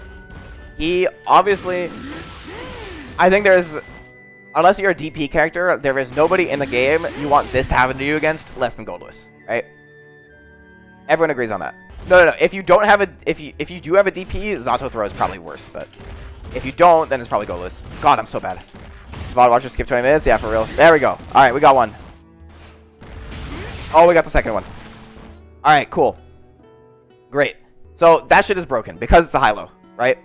He obviously, I think there's, unless you're a DP character, there is nobody in the game you want this to happen to you against less than Goldlewis, right? Everyone agrees on that. No. If you don't have a, if you do have a DP, Zato throw is probably worse, but if you don't, then it's probably Goldlewis. God, I'm so bad. VOD watcher skip 20 minutes, yeah, for real. There we go. All right, we got one. Oh, we got the second one. All right, cool. Great. So that shit is broken because it's a high-low, right?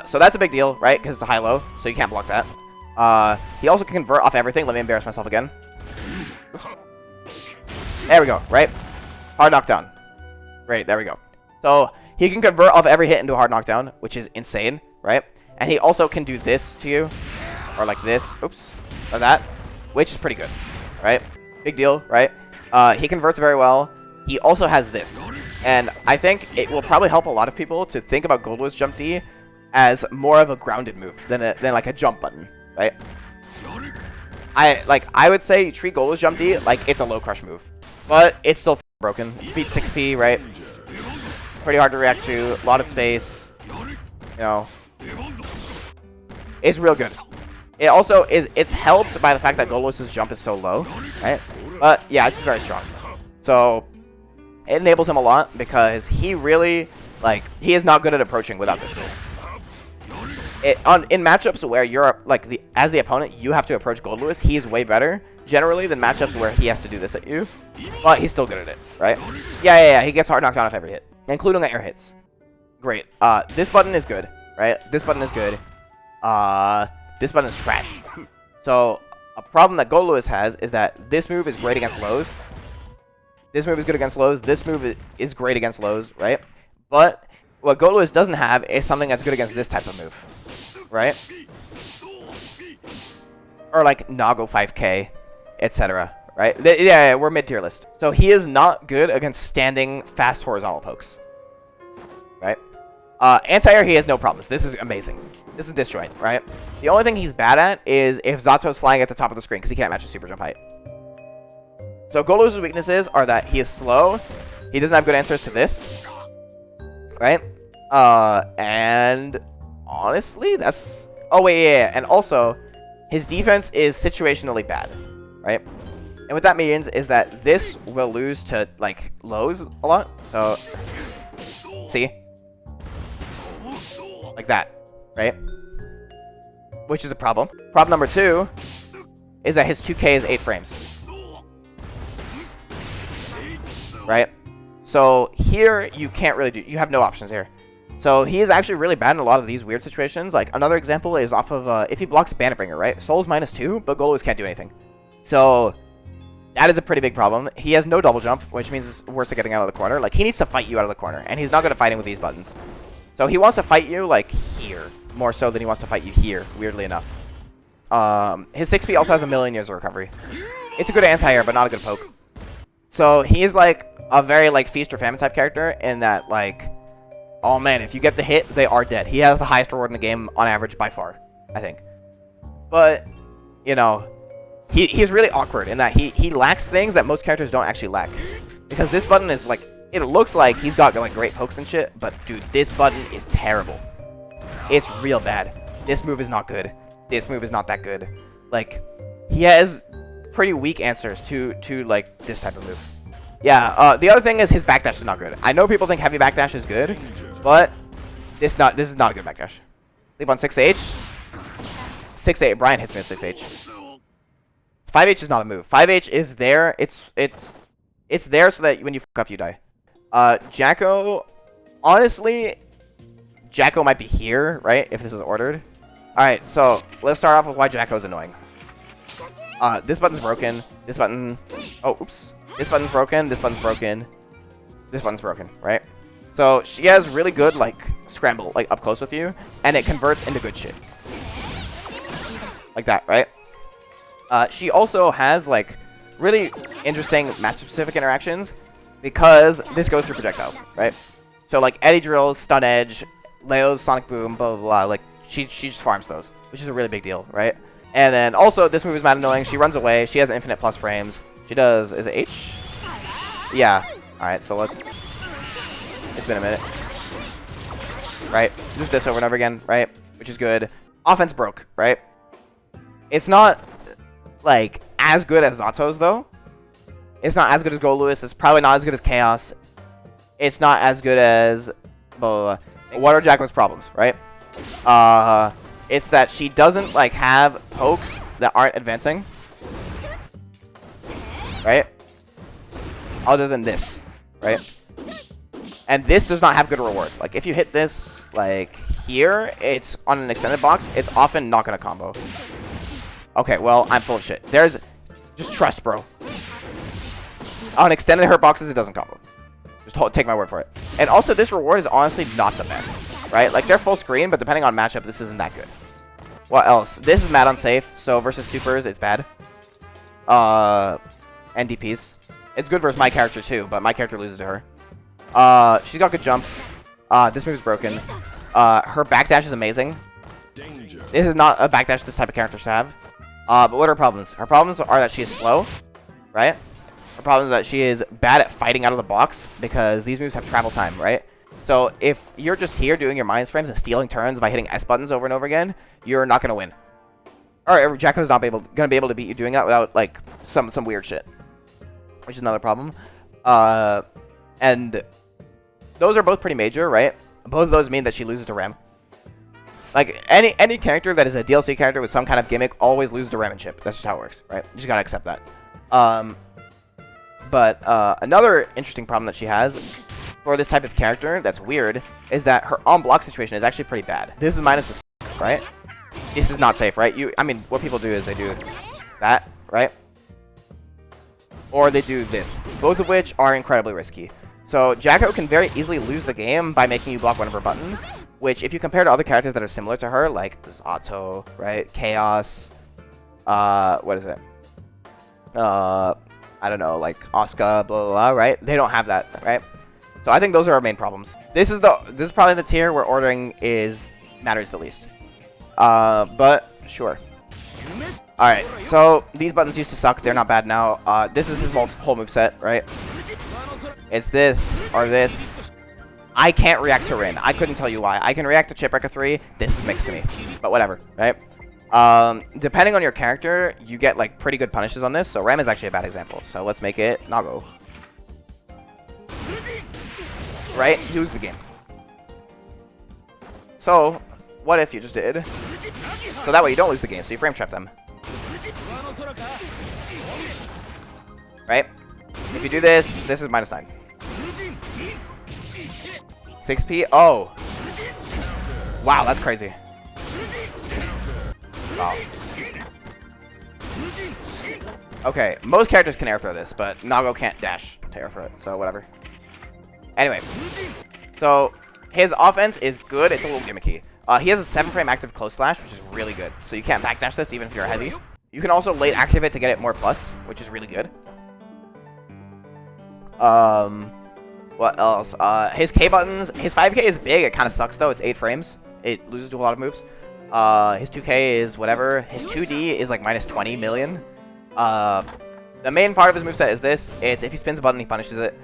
So that's a big deal, right? Because it's a high-low, so you can't block that. He also can convert off everything. Let me embarrass myself again. Oops. There we go, right? Hard knockdown. Great, there we go. So he can convert off every hit into a hard knockdown, which is insane, right? And he also can do this to you, or like this, oops, or that, which is pretty good, right? Big deal, right? He converts very well. He also has this, and I think it will probably help a lot of people to think about Goldlewis Jump D as more of a grounded move than like a jump button, right? I would say treat Goldlewis Jump D like it's a low crush move, but it's still broken. Beat 6p, right? Pretty hard to react to. A lot of space. You know, it's real good. It also is. It's helped by the fact that Goldlewis's jump is so low, right? But yeah, it's very strong. So it enables him a lot because he really he is not good at approaching without this move. In matchups where you're as the opponent, you have to approach Goldlewis. He is way better generally than matchups where he has to do this at you, but he's still good at it, right? Yeah. He gets hard knocked down off every hit, including air hits. Great. This button is good, right? This button is good. This button is trash. So a problem that Goldlewis has is that this move is great against lows. This move is good against lows. This move is great against lows, right? But what Goldlewis doesn't have is something that's good against this type of move, right? Or like Nago 5k, etc. Right? Yeah, we're mid-tier list. So he is not good against standing fast horizontal pokes, right? Anti-air, he has no problems. This is amazing. This is disjoint, right? The only thing he's bad at is if Zato's flying at the top of the screen because he can't match his super jump height. So Goldlewis's weaknesses are that he is slow, he doesn't have good answers to this, right? And honestly, that's... Oh, wait, yeah. And also, his defense is situationally bad, right? And what that means is that this will lose to, lows a lot. So, see? Like that, right? Which is a problem. Problem number 2 is that his 2K is 8 frames. Right? So here you can't really do, you have no options here. So he is actually really bad in a lot of these weird situations. Like another example is off of if he blocks Bandit Bringer, right? Soul's -2, but Goldlewis can't do anything. So that is a pretty big problem. He has no double jump, which means it's worse at getting out of the corner. Like he needs to fight you out of the corner, and he's not good at fighting with these buttons. So he wants to fight you here, more so than he wants to fight you here, weirdly enough. His 6p also has a million years of recovery. It's a good anti-air, but not a good poke. So he is a very feast or famine type character in that oh man, if you get the hit, they are dead. He has the highest reward in the game on average by far, I think. But, you know, he's really awkward in that he lacks things that most characters don't actually lack. Because this button is it looks like he's got great pokes and shit, but dude, this button is terrible. It's real bad. This move is not good. This move is not that good. He has pretty weak answers to this type of move. Yeah, the other thing is his backdash is not good. I know people think heavy backdash is good, but this is not a good backdash. Sleep on 6H. 6H. Brian hits me at 6H. 5H is not a move. 5H is there. It's there so that when you fuck up, you die. Jacko, honestly, Jacko might be here, right? If this is ordered. All right, so let's start off with why Jacko's annoying. This button's broken. This button. Oh, oops. This button's broken. This button's broken. This button's broken, right? So she has really good scramble up close with you, and it converts into good shit. Like that, right? She also has really interesting matchup-specific interactions because this goes through projectiles, right? So Eddy drills, stun edge, Leo's Sonic Boom, blah, blah, blah. Like, she just farms those, which is a really big deal, right? And then also, this move is mad annoying. She runs away. She has infinite plus frames. She does, is it H? Yeah. Alright, so let's, it's been a minute. Right? Just this over and over again, right? Which is good. Offense broke, right? It's not, like, as good as Zato's, though. It's not as good as Goldlewis. It's probably not as good as Chaos. It's not as good as blah, blah, blah. What are Jacko's problems, right? It's that she doesn't, like, have pokes that aren't advancing. Right? Other than this, right? And this does not have good reward. Like, if you hit this, like, here, it's on an extended box, it's often not going to combo. Okay, well, I'm full of shit. There's... Just trust, bro. On extended hurt boxes, it doesn't combo. Just take my word for it. And also, this reward is honestly not the best, right? Like, they're full screen, but depending on matchup, this isn't that good. What else? This is mad unsafe, so versus supers, it's bad. And DPs. It's good versus my character, too, but my character loses to her. She's got good jumps. This move is broken. Her backdash is amazing. This is not a backdash this type of character should have. But what are her problems? Her problems are that she is slow, right? Her problem is that she is bad at fighting out of the box because these moves have travel time, right? So if you're just here doing your minus frames and stealing turns by hitting S buttons over and over again, you're not going to win. Or Jacko's not going to be able to beat you doing that without, like, some weird shit. Which is another problem. And those are both pretty major, right? Both of those mean that she loses to Ram. Like, any character that is a DLC character with some kind of gimmick always loses to Ram and Chipp. That's just how it works, right? You just gotta accept that. But another interesting problem that she has for this type of character that's weird is that her on-block situation is actually pretty bad. This is minus this, right? This is not safe, right? I mean, what people do is they do that, right? Or they do this, both of which are incredibly risky. So Jacko can very easily lose the game by making you block one of her buttons, which if you compare to other characters that are similar to her, like Zato, right? Chaos, what is it? I don't know, like Asuka, blah, blah, blah, right? They don't have that, right? So I think those are our main problems. This is probably the tier where ordering matters the least. But sure. Alright, so these buttons used to suck. They're not bad now. This is his whole moveset, right? It's this or this. I can't react to Rin. I couldn't tell you why. I can react to Chipwrecker 3. This is mixed to me. But whatever, right? Depending on your character, you get, like, pretty good punishes on this. So Ram is actually a bad example. So let's make it Nago. Right? You lose the game. So, what if you just did? So that way you don't lose the game. So you frame trap them. Right? If you do this, this is -9. 6p? Oh. Wow, that's crazy. Wow. Okay, most characters can air throw this, but Nago can't dash to air throw it, so whatever. Anyway, so his offense is good. It's a little gimmicky. He has a 7-frame active close slash, which is really good. So you can't backdash this even if you're heavy. You can also late activate to get it more plus, which is really good. What else? His K buttons. His 5K is big. It kind of sucks though. It's 8 frames. It loses to a lot of moves. His 2K is whatever. His 2D is like -20 million. The main part of his moveset is this. It's if he spins a button, he punishes it.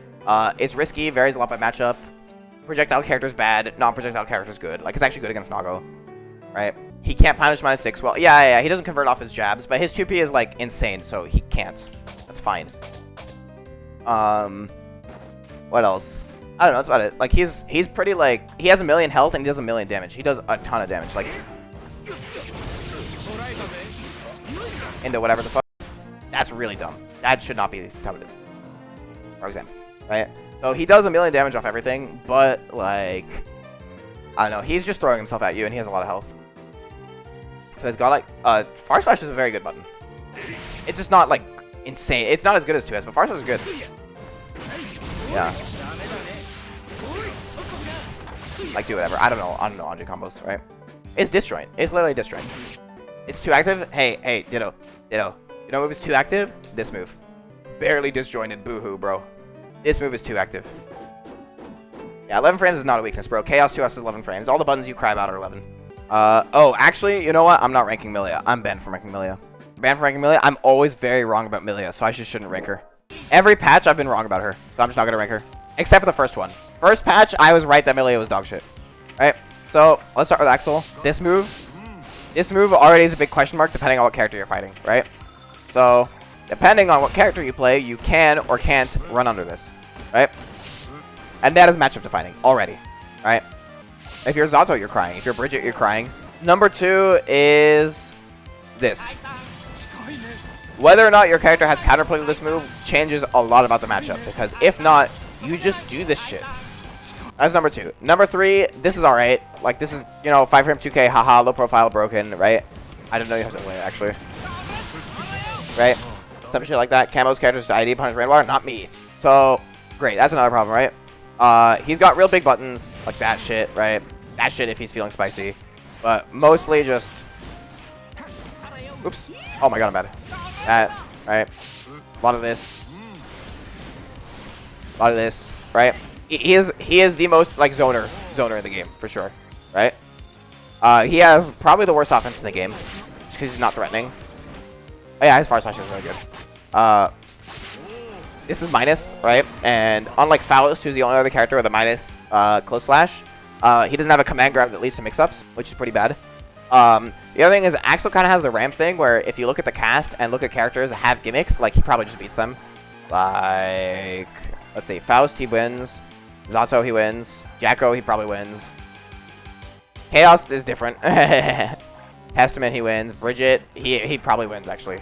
It's risky. Varies a lot by matchup. Projectile character's bad. Non-projectile character's good. Like, it's actually good against Nago. Right? He can't punish -6. Well, yeah. He doesn't convert off his jabs, but his 2P is, like, insane, so he can't. That's fine. What else? I don't know. That's about it. Like, he's pretty, like... He has 1 million health, and he does 1 million damage. He does a ton of damage. Like... Into whatever the fuck. That's really dumb. That should not be how it is. For example. Right? So he does 1 million damage off everything, but, like... I don't know. He's just throwing himself at you, and he has a lot of health. So he's got, like... Far Slash is a very good button. It's just not, like, insane. It's not as good as 2S, but Far Slash is good. Yeah. Like, do whatever. I don't know Anji combos, right? It's disjoint. It's literally disjoint. It's 2 active. Hey, Ditto. You know what move is 2 active? This move. Barely disjointed. Boo-hoo, bro. This move is 2 active. Yeah, 11 frames is not a weakness, bro. Chaos 2S is 11 frames. All the buttons you cry about are 11. Oh, actually, you know what? I'm not ranking Milia. I'm banned from ranking Milia. Banned from ranking Milia? I'm always very wrong about Milia, so I just shouldn't rank her. Every patch, I've been wrong about her, so I'm just not going to rank her. Except for the first one. First patch, I was right that Milia was dog shit. Alright, so let's start with Axel. This move already is a big question mark depending on what character you're fighting, right? So, depending on what character you play, you can or can't run under this, right? And that is matchup defining already, right? If you're Zato, you're crying. If you're Bridget, you're crying. Number 2 is this. Whether or not your character has counterplay with this move changes a lot about the matchup, because if not, you just do this shit. That's number 2. Number 3, this is alright. Like, this is, you know, 5 frame 2K, haha, low profile, broken, right? I didn't know you have to win it, actually. Right? Some shit like that. Camo's characters to ID, punish rainwater, not me. So, great. That's another problem, right? He's got real big buttons, like that shit, right? That shit if he's feeling spicy. But mostly just... Oops. Oh my god, I'm bad. That, right? A lot of this. A lot of this, right? He is the most, like, zoner in the game, for sure, right? He has probably the worst offense in the game, just because he's not threatening. Oh yeah, his far slash is really good. This is minus, right? And unlike Faust, who's the only other character with a minus close slash, he doesn't have a command grab that leads to mix-ups, which is pretty bad. The other thing is Axel kind of has the ramp thing, where if you look at the cast and look at characters that have gimmicks, like, he probably just beats them. Like, let's see, Faust, he wins. Zato, he wins. Jacko, he probably wins. Chaos is different. Testament, he wins. Bridget, he probably wins, actually.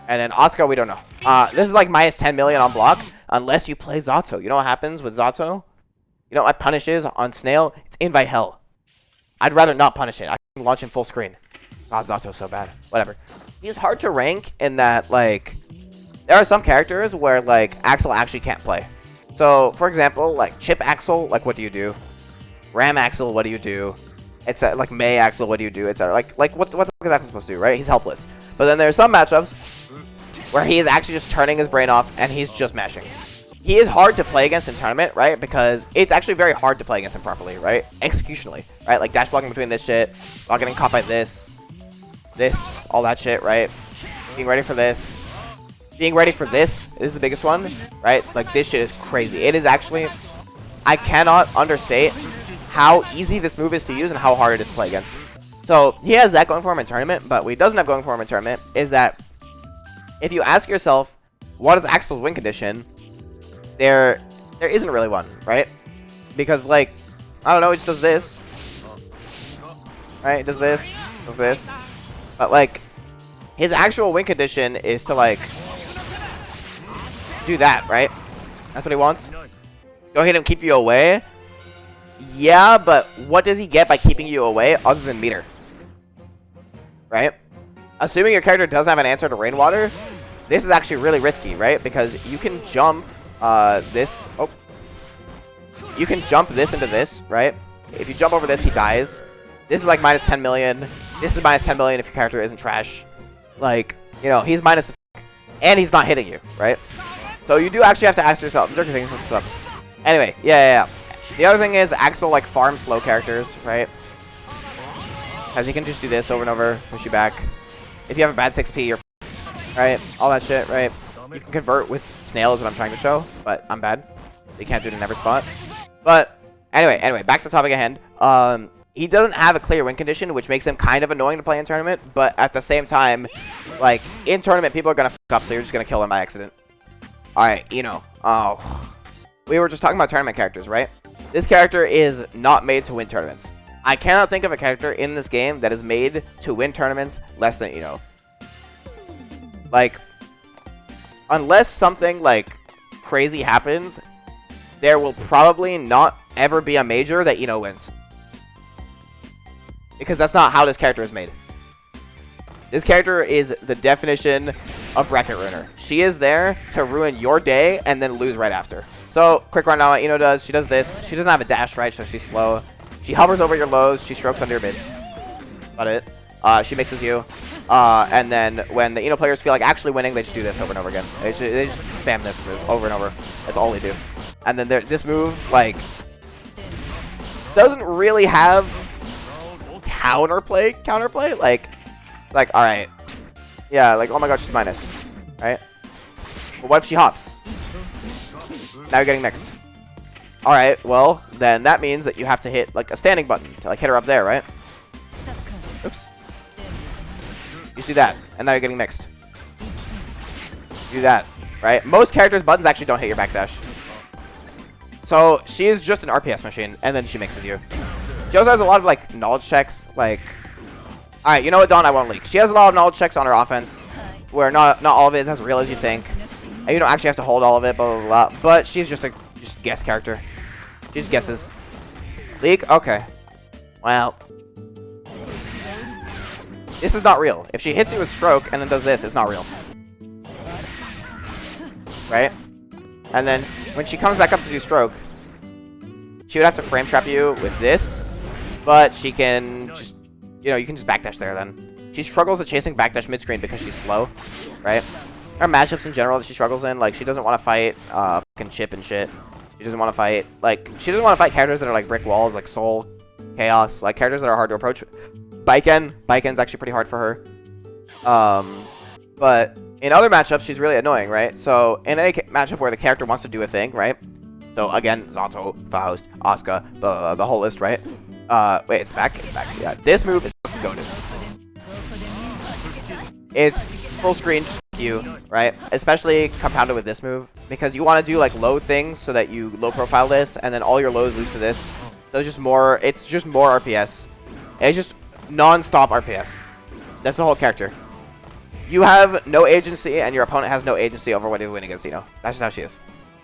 And then Asuka, we don't know. This is like minus 10 million on block, unless you play Zato. You know what happens with Zato? You know what punish is on Snail? It's invite hell. I'd rather not punish it. I can launch in full screen. God, Zato's so bad. Whatever. He's hard to rank in that, like, there are some characters where, like, Axel actually can't play. So, for example, like, Chipp Axel, like, what do you do? Ram Axel, what do you do? It's like May Axel, what do you do? It's like what the fuck is Axel supposed to do, right? He's helpless. But then there's some matchups where he is actually just turning his brain off and he's just mashing. He is hard to play against in tournament, right? Because it's actually very hard to play against him properly, right? Executionally, right? Like dash blocking between this shit, not getting caught by this, all that shit, right? Being ready for this. Being ready for this is the biggest one, right? Like, this shit is crazy. It is actually... I cannot understate how easy this move is to use and how hard it is to play against. So, he has that going for him in tournament, but what he doesn't have going for him in tournament is that if you ask yourself, what is Axel's win condition, there isn't really one, right? Because, like, I don't know, he just does this. Right? Does this. But, like, his actual win condition is to, like... do that, right? That's what he wants. Go hit him, keep you away. Yeah, but what does he get by keeping you away other than meter? Right? Assuming your character doesn't have an answer to rainwater, this is actually really risky, right? Because you can jump this. Oh. You can jump this into this, right? If you jump over this, he dies. This is like minus 10 million. This is minus 10 million if your character isn't trash. Like, you know, he's minus... and he's not hitting you, right? So you do actually have to ask yourself, anyway, yeah. The other thing is Axel, like, farms slow characters, right? Because he can just do this over and over, push you back. If you have a bad 6p, you're right? All that shit, right? You can convert with Snail is what I'm trying to show, but I'm bad. You can't do it in every spot. But anyway, back to the topic at hand. He doesn't have a clear win condition, which makes him kind of annoying to play in tournament, but at the same time, like, in tournament, people are going to fuck up, so you're just going to kill him by accident. Alright, you know. Oh. We were just talking about tournament characters, right? This character is not made to win tournaments. I cannot think of a character in this game that is made to win tournaments less than Ino. Like, unless something, like, crazy happens, there will probably not ever be a major that Ino wins. Because that's not how this character is made. This character is the definition of bracket ruiner. She is there to ruin your day and then lose right after. So, quick rundown what Ino does. She does this. She doesn't have a dash, right? So she's slow. She hovers over your lows. She strokes under your mids. About it. She mixes you. And then when the Ino players feel like actually winning, they just do this over and over again. They just spam this move over and over. That's all they do. And then this move, like, doesn't really have counterplay. Like, all right. Yeah, like, oh my god, she's minus. Right? But what if she hops? Now you're getting mixed. All right, well, then that means that you have to hit, like, a standing button to, like, hit her up there, right? Oops. You do that, and now you're getting mixed. Do that, right? Most characters' buttons actually don't hit your backdash. So she is just an RPS machine, and then she mixes you. She also has a lot of, like, knowledge checks, like... Alright, you know what, Dawn? I won't leak. She has a lot of knowledge checks on her offense, where not all of it is as real as you think. And you don't actually have to hold all of it, blah, blah, blah. But she's just a guess character. She just guesses. Leak? Okay. Well. This is not real. If she hits you with stroke and then does this, it's not real. Right? And then, when she comes back up to do stroke, she would have to frame trap you with this. But she can just... You know, you can just backdash there then. She struggles at chasing backdash mid-screen because she's slow, right? Her matchups in general that she struggles in, like, she doesn't want to fight fucking Chipp and shit. She doesn't want to fight, like, she doesn't want to fight characters that are, like, brick walls, like Soul, Chaos, like, characters that are hard to approach. Baiken's actually pretty hard for her. But in other matchups, she's really annoying, right? So, in any matchup where the character wants to do a thing, right? So, again, Zato, Faust, Asuka, the whole list, right? Wait, it's back? It's back. Yeah, this move is fucking goated. It's full screen you, right? Especially compounded with this move. Because you want to do, like, low things so that you low profile this, and then all your lows lose to this. So it's just more RPS. It's just non-stop RPS. That's the whole character. You have no agency, and your opponent has no agency over what you win against Eno. That's just how she is.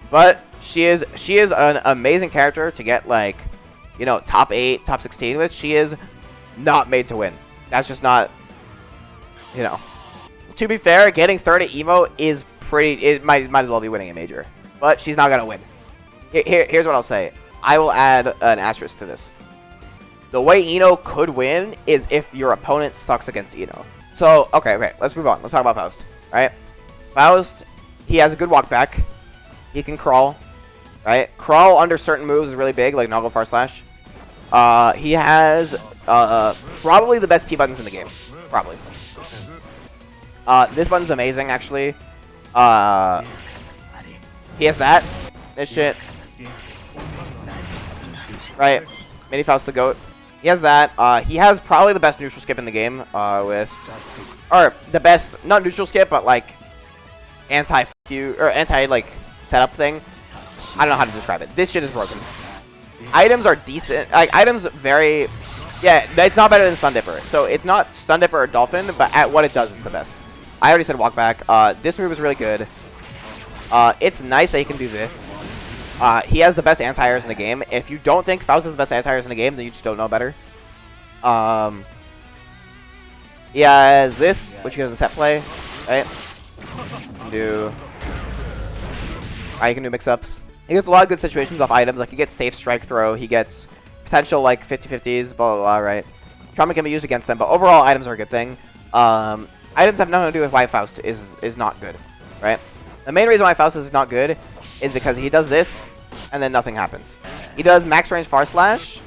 But she is an amazing character to get, like, you know, top 8, top 16 with. She is not made to win. That's just not, you know. To be fair, getting third at Emo is pretty, it might as well be winning a major. But she's not going to win. Here's what I'll say. I will add an asterisk to this. The way Eno could win is if your opponent sucks against Eno. So, okay, let's move on. Let's talk about Faust, right? Faust, he has a good walk back. He can crawl, right? Crawl under certain moves is really big, like Nago Far Slash. He has probably the best P buttons in the game. Probably. This button's amazing, actually. He has that. This shit. Right. Mini Faust the GOAT. He has that. He has probably the best neutral skip in the game. Or the best, not neutral skip, but like anti like setup thing. I don't know how to describe it. This shit is broken. Items are decent. Like items very, yeah. It's not better than Stun Dipper. So it's not Stun Dipper or Dolphin, but at what it does, it's the best. I already said walk back. This move is really good. It's nice that he can do this. He has the best anti-airs in the game. If you don't think Faust is the best anti-airs in the game, then you just don't know better. He has this, which he does in set play, right? You can do mix-ups. He gets a lot of good situations off items. Like, he gets safe strike throw. He gets potential, like, 50-50s, blah, blah, blah, right? Trauma can be used against them, but overall, items are a good thing. Items have nothing to do with why Faust is not good, right? The main reason why Faust is not good is because he does this, and then nothing happens. He does max range Far Slash.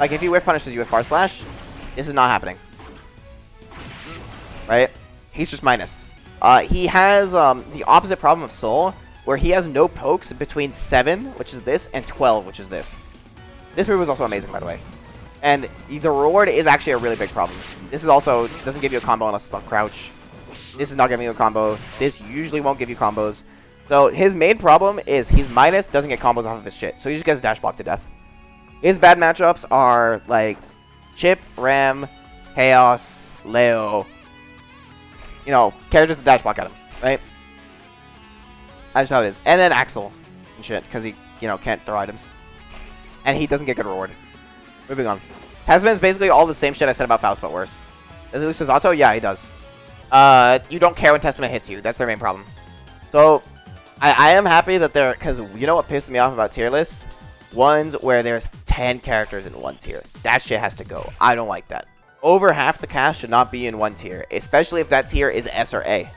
Like, if he whiff punishes you with Far Slash, this is not happening. Right? He's just minus. He has the opposite problem of Soul, where he has no pokes between 7, which is this, and 12, which is this. This move is also amazing, by the way. And the reward is actually a really big problem. This is also, doesn't give you a combo unless it's on crouch. This is not giving you a combo. This usually won't give you combos. So his main problem is he's minus, doesn't get combos off of his shit. So he just gets dash blocked to death. His bad matchups are like Chipp, Ram, Chaos, Leo. You know, characters that dash block at him, right? That's how it is. And then Axel and shit, because he, you know, can't throw items. And he doesn't get good reward. Moving on. Tasman's basically all the same shit I said about Faust, but worse. Does it lose to Zato? Yeah, he does. You don't care when Testament hits you. That's their main problem. So, I am happy that they're... Because you know what pissed me off about tier lists? Ones where there's 10 characters in one tier. That shit has to go. I don't like that. Over half the cast should not be in one tier. Especially if that tier is S or A.